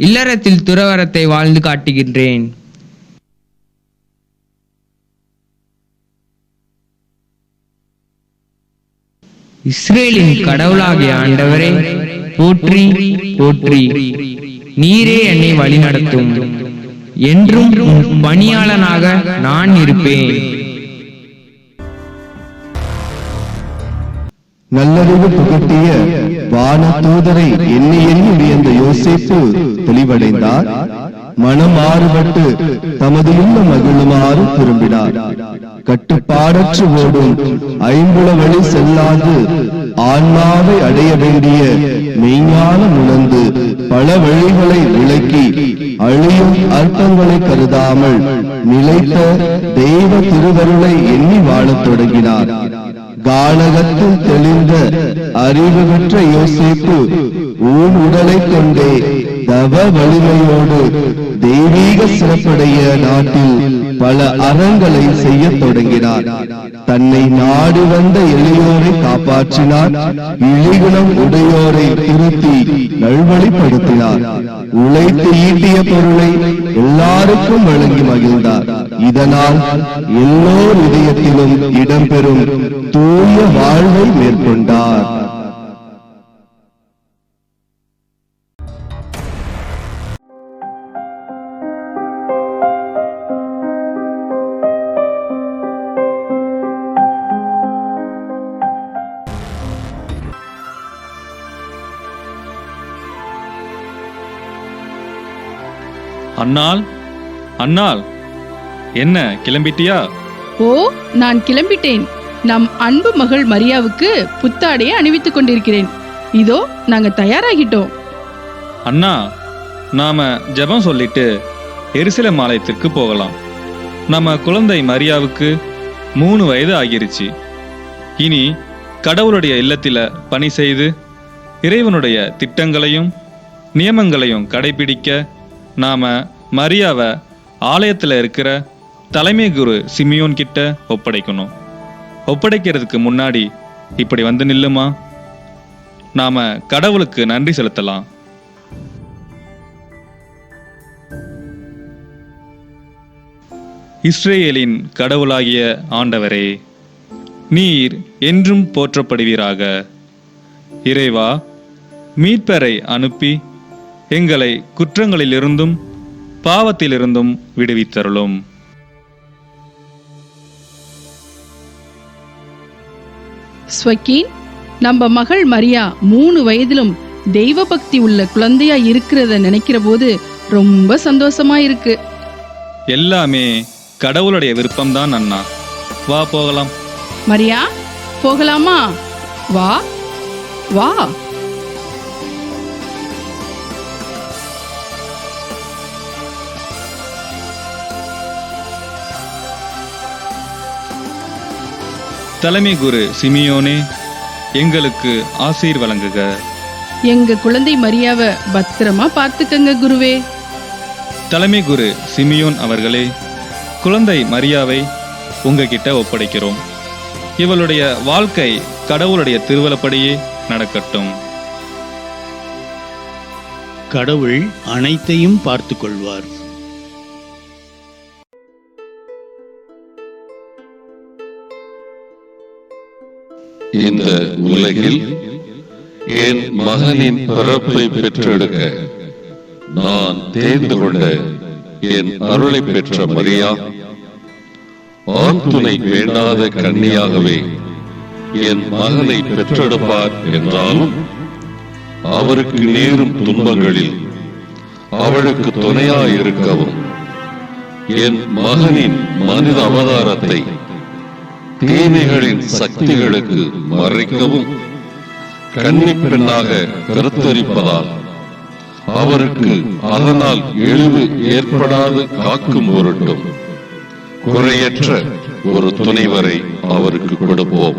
இல்லறத்தில் துறவரத்தை வாழ்ந்து காட்டுகின்றேன். இஸ்ரேலின் கடவுளாகிய ஆண்டவரே, போற்றி போற்றி. நீரே என்னை வழிநடத்தும். என்றும் பணியாளனாக நான் இருப்பேன். நல்லறிவு புகட்டிய வான தூதரை எண்ணி எண்ணி வியந்த யோசேப்பு தெளிவடைந்தார். மனம் மாறுபட்டு தமது இல்ல மகிழுமாறு திரும்பினார். கட்டுப்பாடற்று ஓடும் ஐம்புல வழி செல்லாது ஆன்மாவை அடைய வேண்டிய மெய்ஞானம் உணர்ந்து பல வழிகளை விளக்கி அழியும் அர்த்தங்களை கருதாமல் நிலைத்த தெய்வ திருவருளை எண்ணி வாழத் தொடங்கினார். கானகத்தில் தெளிந்த அறிவு பெற்ற யோசேப்பு ஊன் உடலை கொண்டே தவ வலிமையோடு தெய்வீக சிறப்புடைய நாட்டில் பல அறங்களை செய்ய தொடங்கினார். தன்னை நாடு வந்த எளியோரை காப்பாற்றினார். இழிகுணம் உடையோரை திருத்தி நல்வழிப்படுத்தினார். உழைத்து ஈட்டிய பொருளை எல்லாருக்கும் வழங்கி மகிழ்ந்தார். இதனால் எல்லோர் இதயத்திலும் இடம்பெறும் தூய வாழ்வை மேற்கொண்டார். அன்னாள், அன்னாள், என்ன கிளம்பிட்டியா? ஓ, நான் கிளம்பிட்டேன். நம் அன்பு மகள் மரியாவுக்கு புத்தாடையை அணிவித்துக் கொண்டிருக்கிறேன். இதோ நாங்க தயாராகிட்டோம். அண்ணா, நாம ஜெபம் சொல்லிட்டு எருசலேம் ஆலயத்திற்கு போகலாம். நம்ம குழந்தை மரியாவுக்கு 3 வயது ஆகிருச்சு. இனி கடவுளுடைய இல்லத்தில பணி செய்து இறைவனுடைய திட்டங்களையும் நியமங்களையும் கடைபிடிக்க நாம மரியாவை ஆலயத்தில் இருக்கிற தலைமை குரு சிமியோன் கிட்ட ஒப்படைக்கணும். ஒப்படைக்கிறதுக்கு முன்னாடி இப்படி வந்து நில்லுமா. நாம கடவுளுக்கு நன்றி செலுத்தலாம். இஸ்ரேலின் கடவுளாகிய ஆண்டவரே, நீர் என்றும் போற்றப்படுவீராக. இறைவா, மீட்பரை அனுப்பி எங்களை குற்றங்களிலிருந்தும் பாவத்திலிருந்தும் விடுவித்தருளும். ஸ்வக்கீன், நம்ம மகள் மரியா 3 வயதிலும் தெய்வ பக்தி உள்ள குழந்தையா இருக்கிறத நினைக்கிற போது ரொம்ப சந்தோஷமா இருக்கு. எல்லாமே கடவுளுடைய விருப்பம்தான் அண்ணா. வா போகலாம். மரியா, போகலாமா? வா வா. தலைமை குரு சிமியோனே, எங்களுக்கு ஆசீர் வழங்குக. எங்க குழந்தை மரியாவை பத்திரமா பார்த்துக்கங்க குருவே. தலைமை குரு சிமியோன் அவர்களே, குழந்தை மரியாவை உங்ககிட்ட ஒப்படைக்கிறோம். இவளுடைய வாழ்க்கை கடவுளுடைய திருவலப்படியே நடக்கட்டும். கடவுள் அனைத்தையும் பார்த்துக் கொள்வார். இந்த உலகில் என் மகனின் பிறப்பை பெற்றெடுக்க நான் தேர்ந்து கொண்ட என் அருளை பெற்ற மரியா, ஆண் துணை வேண்டாத கன்னியாகவே என் மகனை பெற்றெடுப்பார் என்றாலும் அவருக்கு நேரும் துன்பங்களில் அவளுக்கு துணையாயிருக்கவும் என் மகனின் மனித அவதாரத்தை தீமைகளின் சக்திகளுக்கு மறைக்கவும் கன்னி பெண்ணாக கருத்தரிப்பதால் அவருக்கு அதனால் இழிவு ஏற்படாது காக்கும் பொருட்டும் குறையற்ற ஒரு துணைவரை அவருக்கு கொடுப்போம்.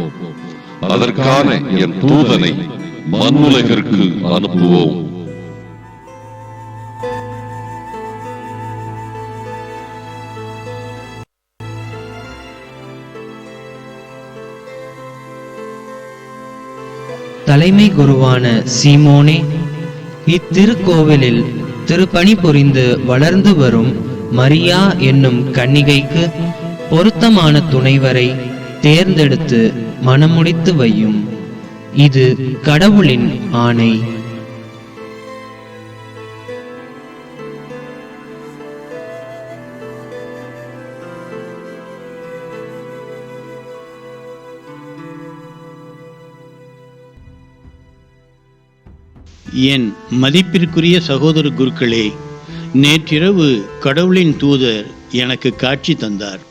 அதற்கான என் தூதனை மண்ணுலகிற்கு அனுப்புவோம். தலைமை குருவான சீமோனே, இத்திருக்கோவிலில் திருப்பணி புரிந்து வளர்ந்து வரும் மரியா என்னும் கன்னிகைக்கு பொருத்தமான துணைவரை தேர்ந்தெடுத்து மணமுடித்து வையும். இது கடவுளின் ஆணை. என் மதிப்பிற்குரிய சகோதர குருக்களே, நேற்றிரவு கடவுளின் தூதர் எனக்கு காட்சி தந்தார்.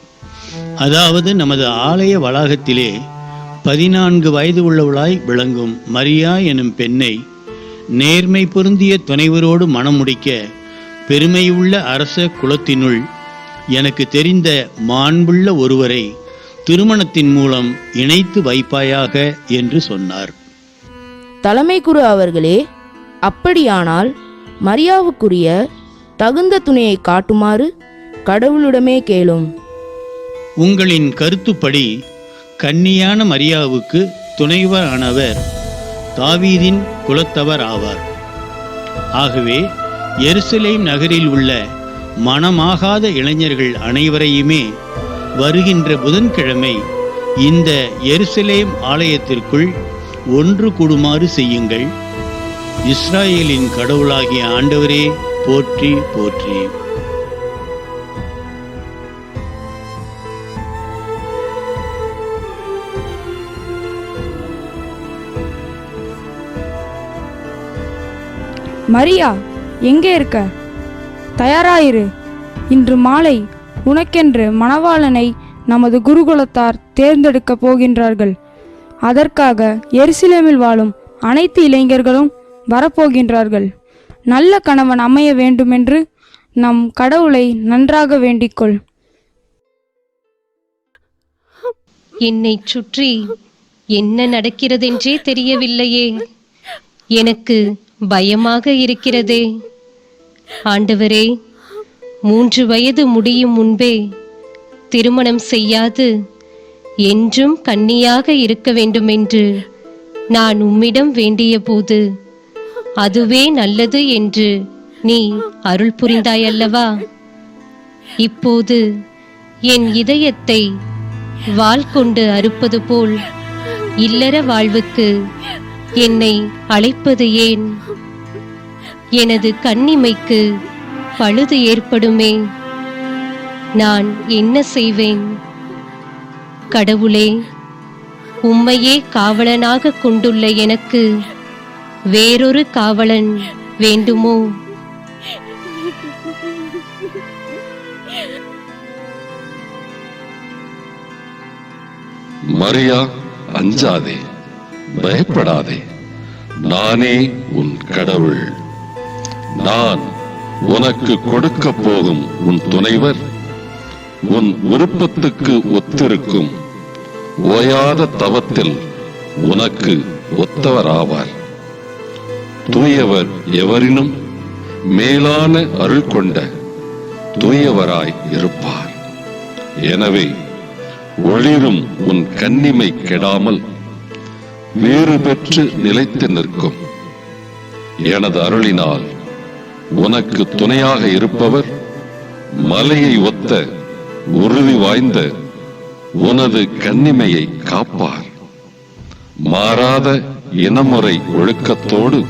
அதாவது நமது ஆலய வளாகத்திலே 14 வயது உள்ளவளாய் விளங்கும் மரியா எனும் பெண்ணை நேர்மை பொருந்திய துணைவரோடு மணமுடிக்க பெருமையுள்ள அரச குலத்தினுள் எனக்கு தெரிந்த மாண்புள்ள ஒருவரை திருமணத்தின் மூலம் இணைத்து வைப்பாயாக என்று சொன்னார். தலைமை குரு அவர்களே, அப்படியானால் மரியாவுக்குரிய தகுந்த துணையை காட்டுமாறு கடவுளிடமே கேளும். உங்களின் கருத்துப்படி கன்னியான மரியாவுக்கு துணைவரானவர் தாவீதின் குலத்தவர் ஆவார். ஆகவே எருசலேம் நகரில் உள்ள மணமாகாத இளைஞர்கள் அனைவரையுமே வருகின்ற புதன்கிழமை இந்த எருசலேம் ஆலயத்திற்குள் ஒன்று கூடுமாறு செய்யுங்கள். இஸ்ராயேலின் கடவுளாகிய ஆண்டவரே போற்றி போற்றி. மரியா, எங்கே இருக்க? தயாராயிரு. இன்று மாலை உனக்கென்று மணவாளனை நமது குருகுலத்தார் தேர்ந்தெடுக்கப் போகின்றார்கள். அதற்காக எருசலேமில் வாழும் அனைத்து இளைஞர்களும் வரப்போகின்றார்கள். நல்ல கணவன் அமைய வேண்டுமென்று நம் கடவுளை நன்றாக வேண்டிக்கொள். என்னை சுற்றி என்ன நடக்கிறதென்றே தெரியவில்லையே. எனக்கு பயமாக இருக்கிறதே. ஆண்டவரே, 3 வயது முடியும் முன்பே திருமணம் செய்யாது என்றும் கன்னியாக இருக்க வேண்டுமென்று நான் உம்மிடம் வேண்டிய போது அதுவே நல்லது என்று நீ அருள் புரிந்தாயல்லவா? இப்போது என் இதயத்தை வாள் கொண்டு அறுப்பது போல் இல்லற வாழ்வுக்கு என்னை அழைப்பது ஏன்? எனது கன்னிமைக்கு பழுது ஏற்படுமே. நான் என்ன செய்வேன்? கடவுளே, உம்மையே காவலனாக கொண்டுள்ள எனக்கு வேறொரு காவலன் வேண்டுமோ? மரியா, அஞ்சாதே, பயப்படாதே. நானே உன் கடவுள். நான் உனக்கு கொடுக்க போகும் உன் துணைவர் உன் விருப்பத்துக்கு ஒத்திருக்கும் ஓயாத தவத்தில் உனக்கு ஒத்தவராவார். தூயவர் எவரினும் மேலான அருள் கொண்ட தூயவராய் இருப்பார். எனவே ஒளிரும் உன் கன்னிமை கெடாமல் வேறு பெற்று நிலைத்து நிற்கும். எனது அருளினால் உனக்கு துணையாக இருப்பவர் மலையை ஒத்த உறுதி வாய்ந்த உனது கன்னிமையை காப்பார். மாறாத இனமுறை ஒழுக்கத்தோடு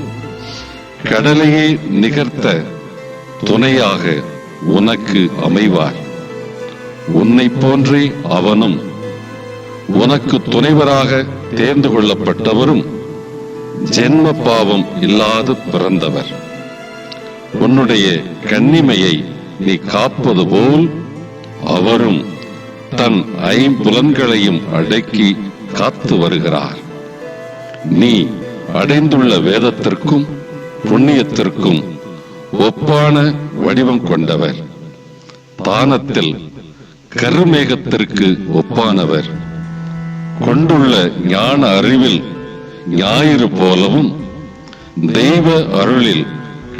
கடலையே நிகர்த்த துணையாக உனக்கு அமைவார். உன்னை போன்றே அவனும் உனக்கு துணைவராக தேர்ந்து கொள்ளப்பட்டவரும் ஜென்ம பாவம் இல்லாது பிறந்தவர். உன்னுடைய கன்னிமையை நீ காப்பது போல் அவரும் தன் 5 புலன்களையும் அடக்கி காத்து வருகிறார். நீ அடைந்துள்ள வேதத்திற்கும் புண்ணியத்திற்கும் ஒப்பான வடிவம் கொண்டவர். தானத்தில் கருமேகத்திற்கு ஒப்பானவர். கொண்டுள்ள ஞான அறிவில் ஞாயிறு போலவும் தெய்வ அருளில்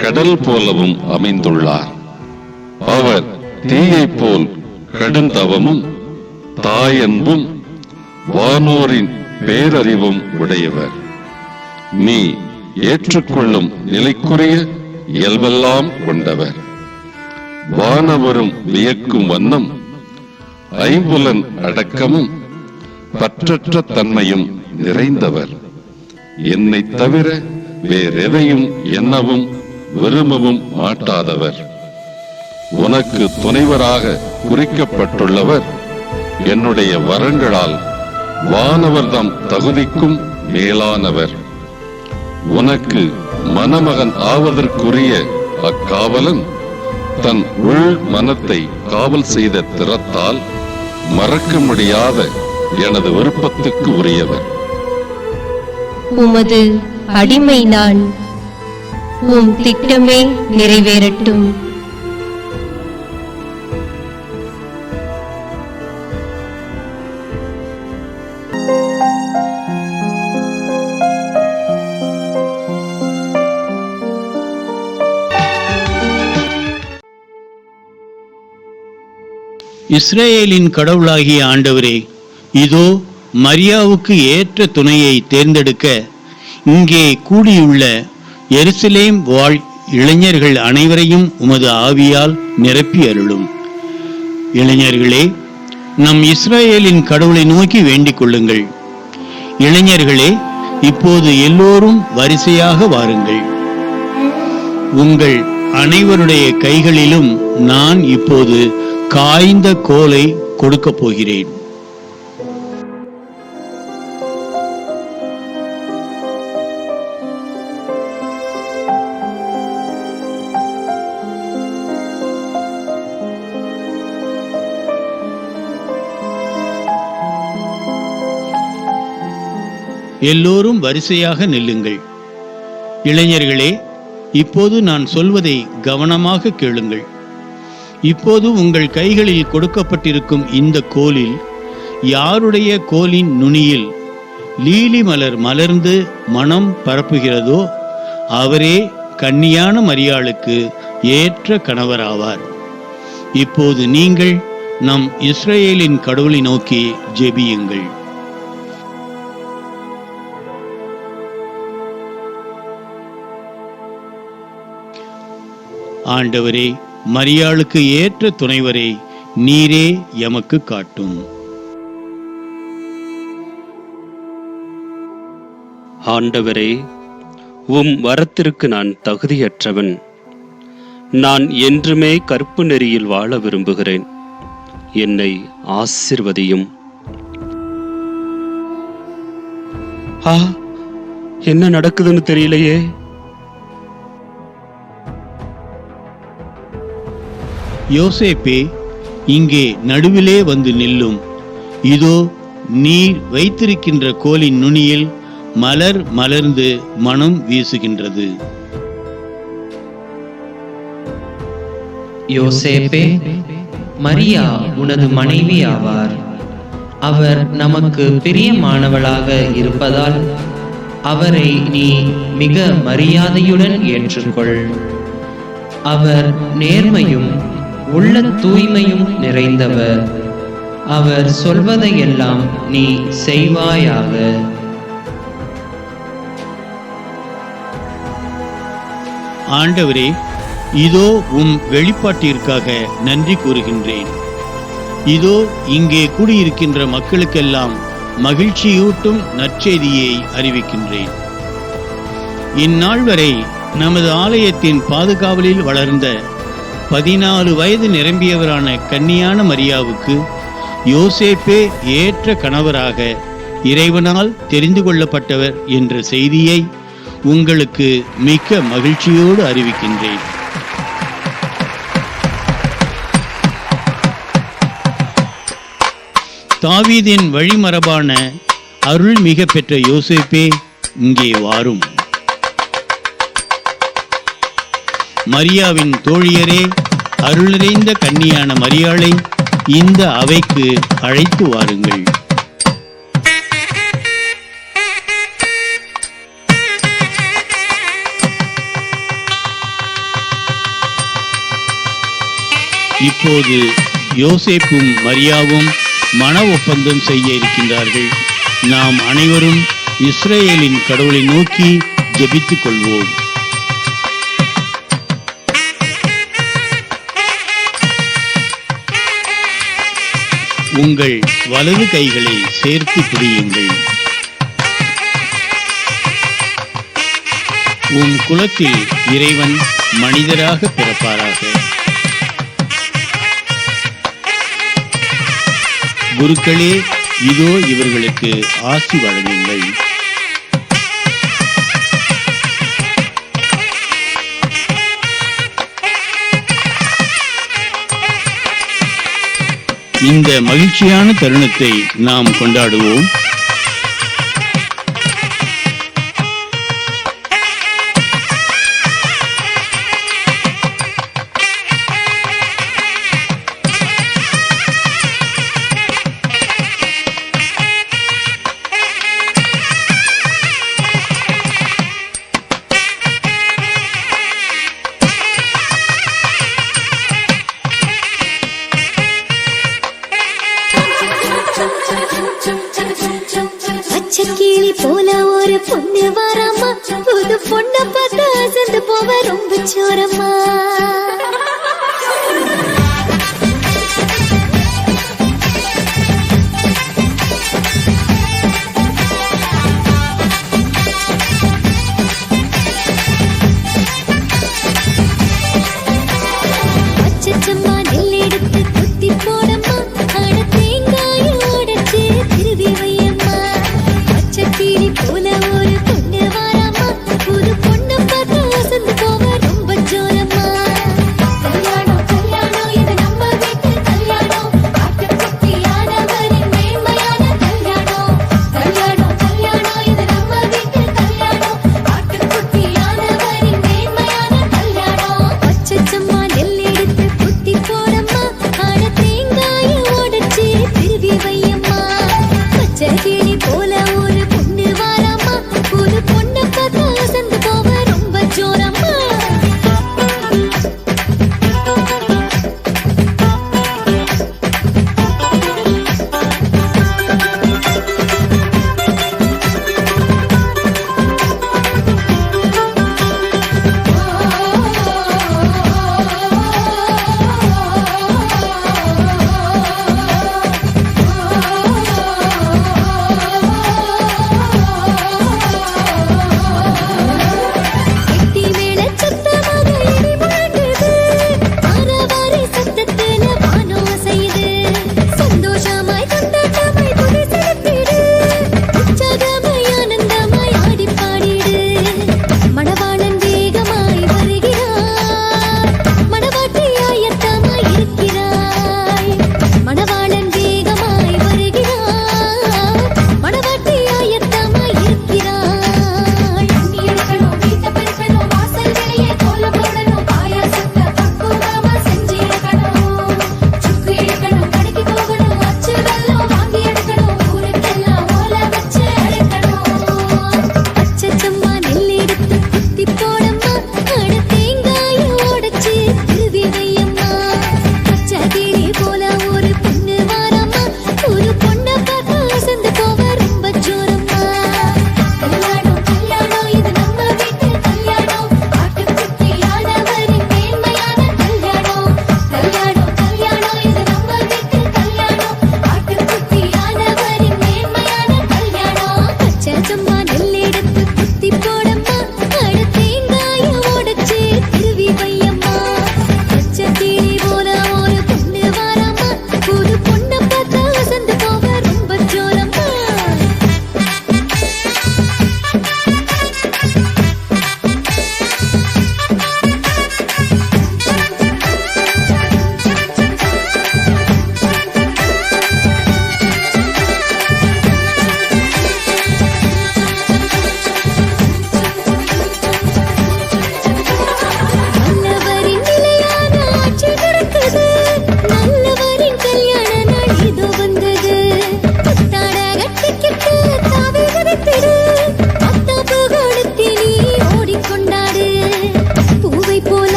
கடல் போலவும் அமைந்துள்ளார். அவர் தீயை போல் கடுந்தவமும் தாயன்பும் வானோரின் பேரறிவும் உடையவர். நீ ஏற்றுக்கொள்ளும் நிலைக்குரிய இயல்பெல்லாம் கொண்டவர். வானவரும் வியக்கும் வண்ணம் 5 புலன் அடக்கமும் பற்றற்ற தன்மையும் நிறைந்தவர். என்னை தவிர வேறெதையும் எண்ணவும் விரும்பவும் மாட்டாதவர். உனக்கு துணைவராக குறிக்கப்பட்டுள்ளவர் என்னுடைய வரங்களால் வானவர்தம் தகுதிக்கும் மேலானவர். உனக்கு மணமகன் ஆவதற்குரிய அக்காவலன் தன் உள் மனத்தை காவல் செய்த திறத்தால் மறக்க முடியாத எனது விருப்பத்துக்கு உரியவர். உமது அடிமை நான். உம் திட்டமே நிறைவேறட்டும். இஸ்ரேலின் கடவுளாகிய ஆண்டவரே, இதோ மரியாவுக்கு ஏற்ற துணையை தேர்ந்தெடுக்க இங்கே கூடியுள்ள எருசலேம் வாழ் இளைஞர்கள் அனைவரையும் உமது ஆவியால் நிரப்பி அருளும். இளைஞர்களே, நம் இஸ்ரேலின் கடவுளை நோக்கி வேண்டிக் கொள்ளுங்கள். இளைஞர்களே, இப்போது எல்லோரும் வரிசையாக வாருங்கள். உங்கள் அனைவருடைய கைகளிலும் நான் இப்போது காய்ந்த கோலை கொடுக்கப் போகிறேன். எல்லோரும் வரிசையாக நில்லுங்கள். இளைஞர்களே, இப்போது நான் சொல்வதை கவனமாக கேளுங்கள். இப்போது உங்கள் கைகளில் கொடுக்கப்பட்டிருக்கும் இந்த கோலில் யாருடைய கோலின் நுனியில் லீலி மலர் மலர்ந்து மனம் பரப்புகிறதோ அவரே கன்னியான மரியாளுக்கு ஏற்ற கணவராவார். இப்போது நீங்கள் நம் இஸ்ரேலின் கடவுளை நோக்கி ஜெபியுங்கள். ஆண்டவரே, மரியாளுக்கு ஏற்ற துணைவரை நீரே எமக்கு காட்டும். ஆண்டவரே, உம் வரத்திற்கு நான் தகுதியற்றவன். நான் என்றுமே கற்பு நெறியில் வாழ விரும்புகிறேன். என்னை ஆசிர்வதியும். என்ன நடக்குதுன்னு தெரியலையே. யோசேப்பே, இங்கே நடுவிலே வந்து நில்லும். இதோ நீர் வைத்திருக்கின்ற கோலின் நுனியில் மலர் மலர்ந்து மனம் வீசுகின்றது. யோசேப்பே, மரியா உனது மனைவி ஆவார். அவர் நமக்கு பிரியமானவளாக இருப்பதால் அவரை நீ மிக மரியாதையுடன் ஏற்றுக்கொள். அவர் நேர்மையும் உள்ள தூய்மையும் நிறைந்தவர். அவர் சொல்வதையெல்லாம் நீ செய்வாயாக. ஆண்டவரே, இதோ உம் வெளிப்பாட்டிற்காக நன்றி கூறுகின்றேன். இதோ இங்கே கூடியிருக்கின்ற மக்களுக்கெல்லாம் மகிழ்ச்சியூட்டும் நற்செய்தியை அறிவிக்கின்றேன். இந்நாள் வரை நமது ஆலயத்தின் பாதுகாவலில் வளர்ந்த 14 வயது நிரம்பியவரான கன்னியான மரியாவுக்கு யோசேப்பே ஏற்ற கணவராக இறைவனால் தெரிந்து கொள்ளப்பட்டவர் என்ற செய்தியை உங்களுக்கு மிக்க மகிழ்ச்சியோடு அறிவிக்கின்றேன். தாவீதின் வழிமரபான அருள் மிக பெற்ற யோசேப்பே, இங்கே வாரும். மரியாவின் தோழியரே, அருள் நிறைந்த கன்னியான மரியாளை இந்த அவைக்கு அழைத்து வாருங்கள். இப்போது யோசேப்பும் மரியாவும் மன ஒப்பந்தம் செய்ய இருக்கின்றார்கள். நாம் அனைவரும் இஸ்ரேலின் கடவுளை நோக்கி ஜெபித்துக் கொள்வோம். உங்கள் வலது கைகளை சேர்த்து பிடியுங்கள். உன் குலத்தில் இறைவன் மனிதராக பிறப்பாராக. குருக்களே, இதோ இவர்களுக்கு ஆசி வழங்குங்கள். இந்த மகிழ்ச்சியான தருணத்தை நாம் கொண்டாடுவோம். பச்சைக்கிளி போல ஒரு பொண்ணு வரமா, புது பொண்ண பார்த்து அசந்து போவ ரொம்ப சோரமா. பச்சைச்சம்மா நெல் எடுத்து குத்தி போடமா, அட தேங்காய் உடைச்சு திருவி வையம்மா. பச்சைக்கிளி போல ஒரு பொண்ணு வரமா, புது பொண்ண பார்த்து அசந்து போவ ரொம்ப சோரமா.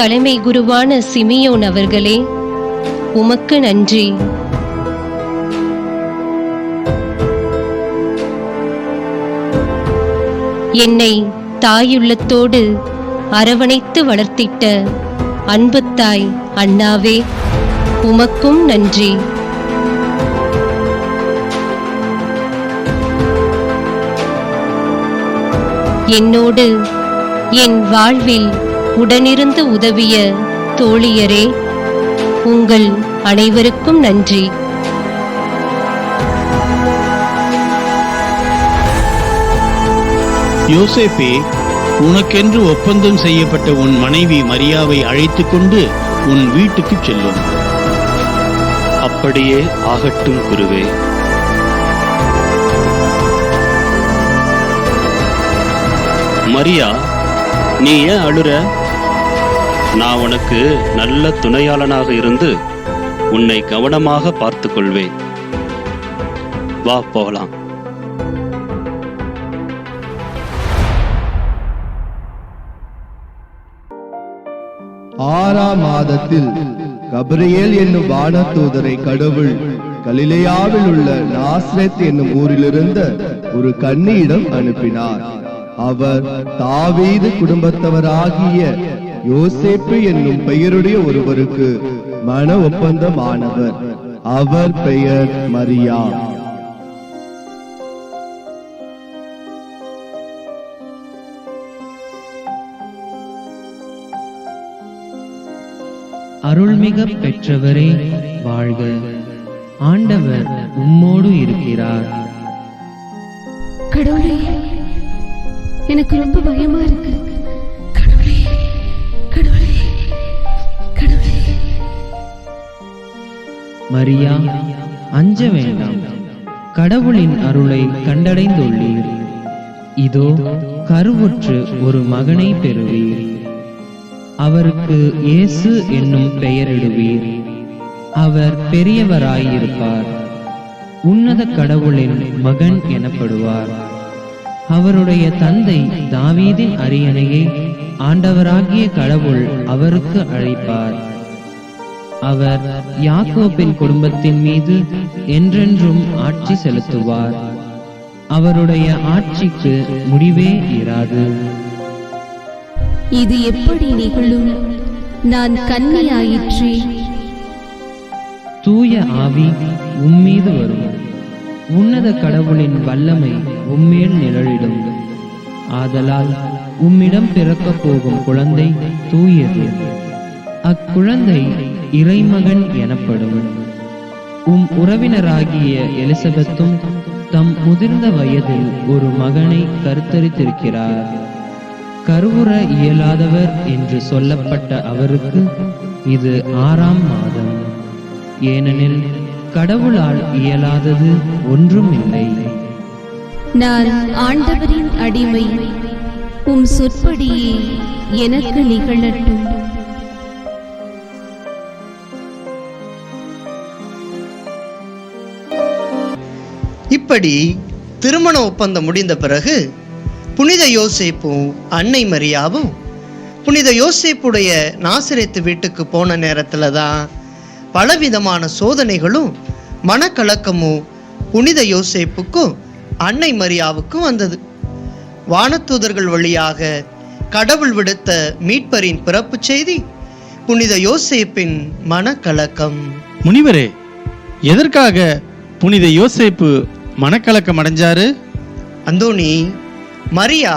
தலைமை குருவான சிமியோன் அவர்களே, உமக்கு நன்றி. என்னை தாயுள்ளத்தோடு அரவணைத்து வளர்த்திட்ட அன்பு தாய் அண்ணாவே, உமக்கும் நன்றி. என்னோடு என் வாழ்வில் உடனிருந்து உதவிய தோழியரே, உங்கள் அனைவருக்கும் நன்றி. யோசேப்பே, உனக்கென்று ஒப்பந்தம் செய்யப்பட்ட உன் மனைவி மரியாவை அழைத்துக் கொண்டு உன் வீட்டுக்கு செல்லும். அப்படியே ஆகட்டும் குருவே. மரியா, நீ ஏன் அழுற? நான் உனக்கு நல்ல துணையாளனாக இருந்து உன்னை கவனமாக பார்த்துக் கொள்வேன். வா போகலாம். ஆறாம் மாதத்தில் கபிரியேல் என்னும் வானதூதரை கடவுள் கலிலேயாவில் உள்ள நாசரேத் என்னும் ஊரிலிருந்த ஒரு கன்னியிடம் அனுப்பினார். அவர் தாவீது குடும்பத்தவராகிய யோசேப்பு என்னும் பெயருடைய ஒருவருக்கு மன ஒப்பந்தமானவர். அவர் பெயர் மரியா. அருள்மிக பெற்றவரே வாழ்க, ஆண்டவர் உம்மோடு இருக்கிறார். கடவுளே, எனக்கு ரொம்ப பயமா இருக்கு. கடவுளே, கடவுளே, கடவுளே. மரியா, அஞ்ச வேண்டாம், கடவுளின் அருளை கண்டடைந்துள்ளீர். இதோ கருவுற்று ஒரு மகனை பெறுவீர். அவருக்கு இயேசு என்னும் பெயரிடுவீர். அவர் பெரியவராயிருப்பார், உன்னத கடவுளின் மகன் எனப்படுவார். அவருடைய தந்தை தாவீதின் அரியணையை ஆண்டவராகிய கடவுள் அவருக்கு அழைப்பார். அவர் யாக்கோபின் குடும்பத்தின் மீது என்றென்றும் ஆட்சி செலுத்துவார். அவருடைய ஆட்சிக்கு முடிவே இராது. இது எப்படி நிகழும்? நான் கன்னியாயிற்றே. தூய ஆவி உம்மீது வரும். உன்னத கடவுளின் வல்லமை உம்மேல் நிழலிடும். ஆதலால் உம்மிடம் பிறக்கப் போகும் குழந்தை தூயது. அக்குழந்தை இறைமகன் எனப்படும். உறவினராகிய எலிசபெத்தும் தம் முதிர்ந்த வயதில் ஒரு மகனை கருத்தரித்திருக்கிறார். கருவுற இயலாதவர் என்று சொல்லப்பட்ட அவருக்கு இது 6ஆம் மாதம். ஏனெனில் கடவுளால் இயலாதது ஒன்றும் இல்லை. நான் ஆண்டவரின் அடிமை, உம் சொற்படியே எனக்கு நிகழட்டும். இப்படி திருமண ஒப்பந்தம் முடிந்த பிறகு புனித யோசேப்பும் அன்னை மரியாவும் புனித யோசேப்புடைய நாசரேத்து வீட்டுக்கு போன நேரத்துல தான் பலவிதமான சோதனைகளும் மனக்கலக்கமும் புனித யோசேப்புக்கும் அன்னை மரியாவுக்கும் வந்தது. வானதூதர்கள் வழியாக கடவுள் விடுத்த மீட்பரின் பிறப்பு செய்தி, புனித யோசேப்பின் மனக்கலக்கம். முனிவரே, எதற்காக புனித யோசேப்பு மனக்கலக்கம் அடைஞ்சாரு? அந்தோணி, மரியா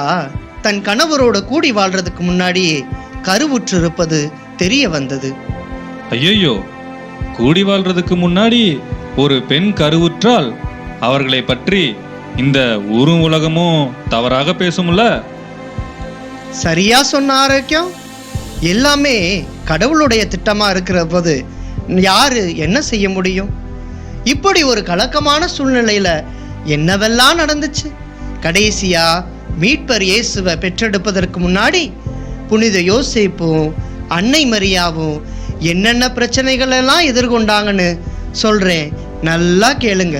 தன் கணவரோட கூடி வாழ்றதுக்கு முன்னாடியே கருவுற்று இருப்பது தெரிய வந்தது. ஐயோ, கூடி வாழ்றதுக்கு முன்னாடி ஒரு பெண் கருவுற்றால் அவர்களை பற்றி இந்த ஊரும் உலகமும் தவறாக பேசும்ல. சரியா சொன்ன ஆரோக்கியம். எல்லாமே கடவுளுடைய திட்டமா இருக்கிற போது யாரு என்ன செய்ய முடியும்? இப்படி ஒரு கலக்கமான சூழ்நிலையில என்னவெல்லாம் நடந்துச்சு. கடைசியா மீட்பர் இயேசுவை பெற்றெடுப்பதற்கு முன்னாடி புனித யோசேப்பும் அன்னை மரியாவும் என்னென்ன பிரச்சனைகள் எல்லாம் எதிர்கொண்டாங்கன்னு சொல்றேன், நல்லா கேளுங்க.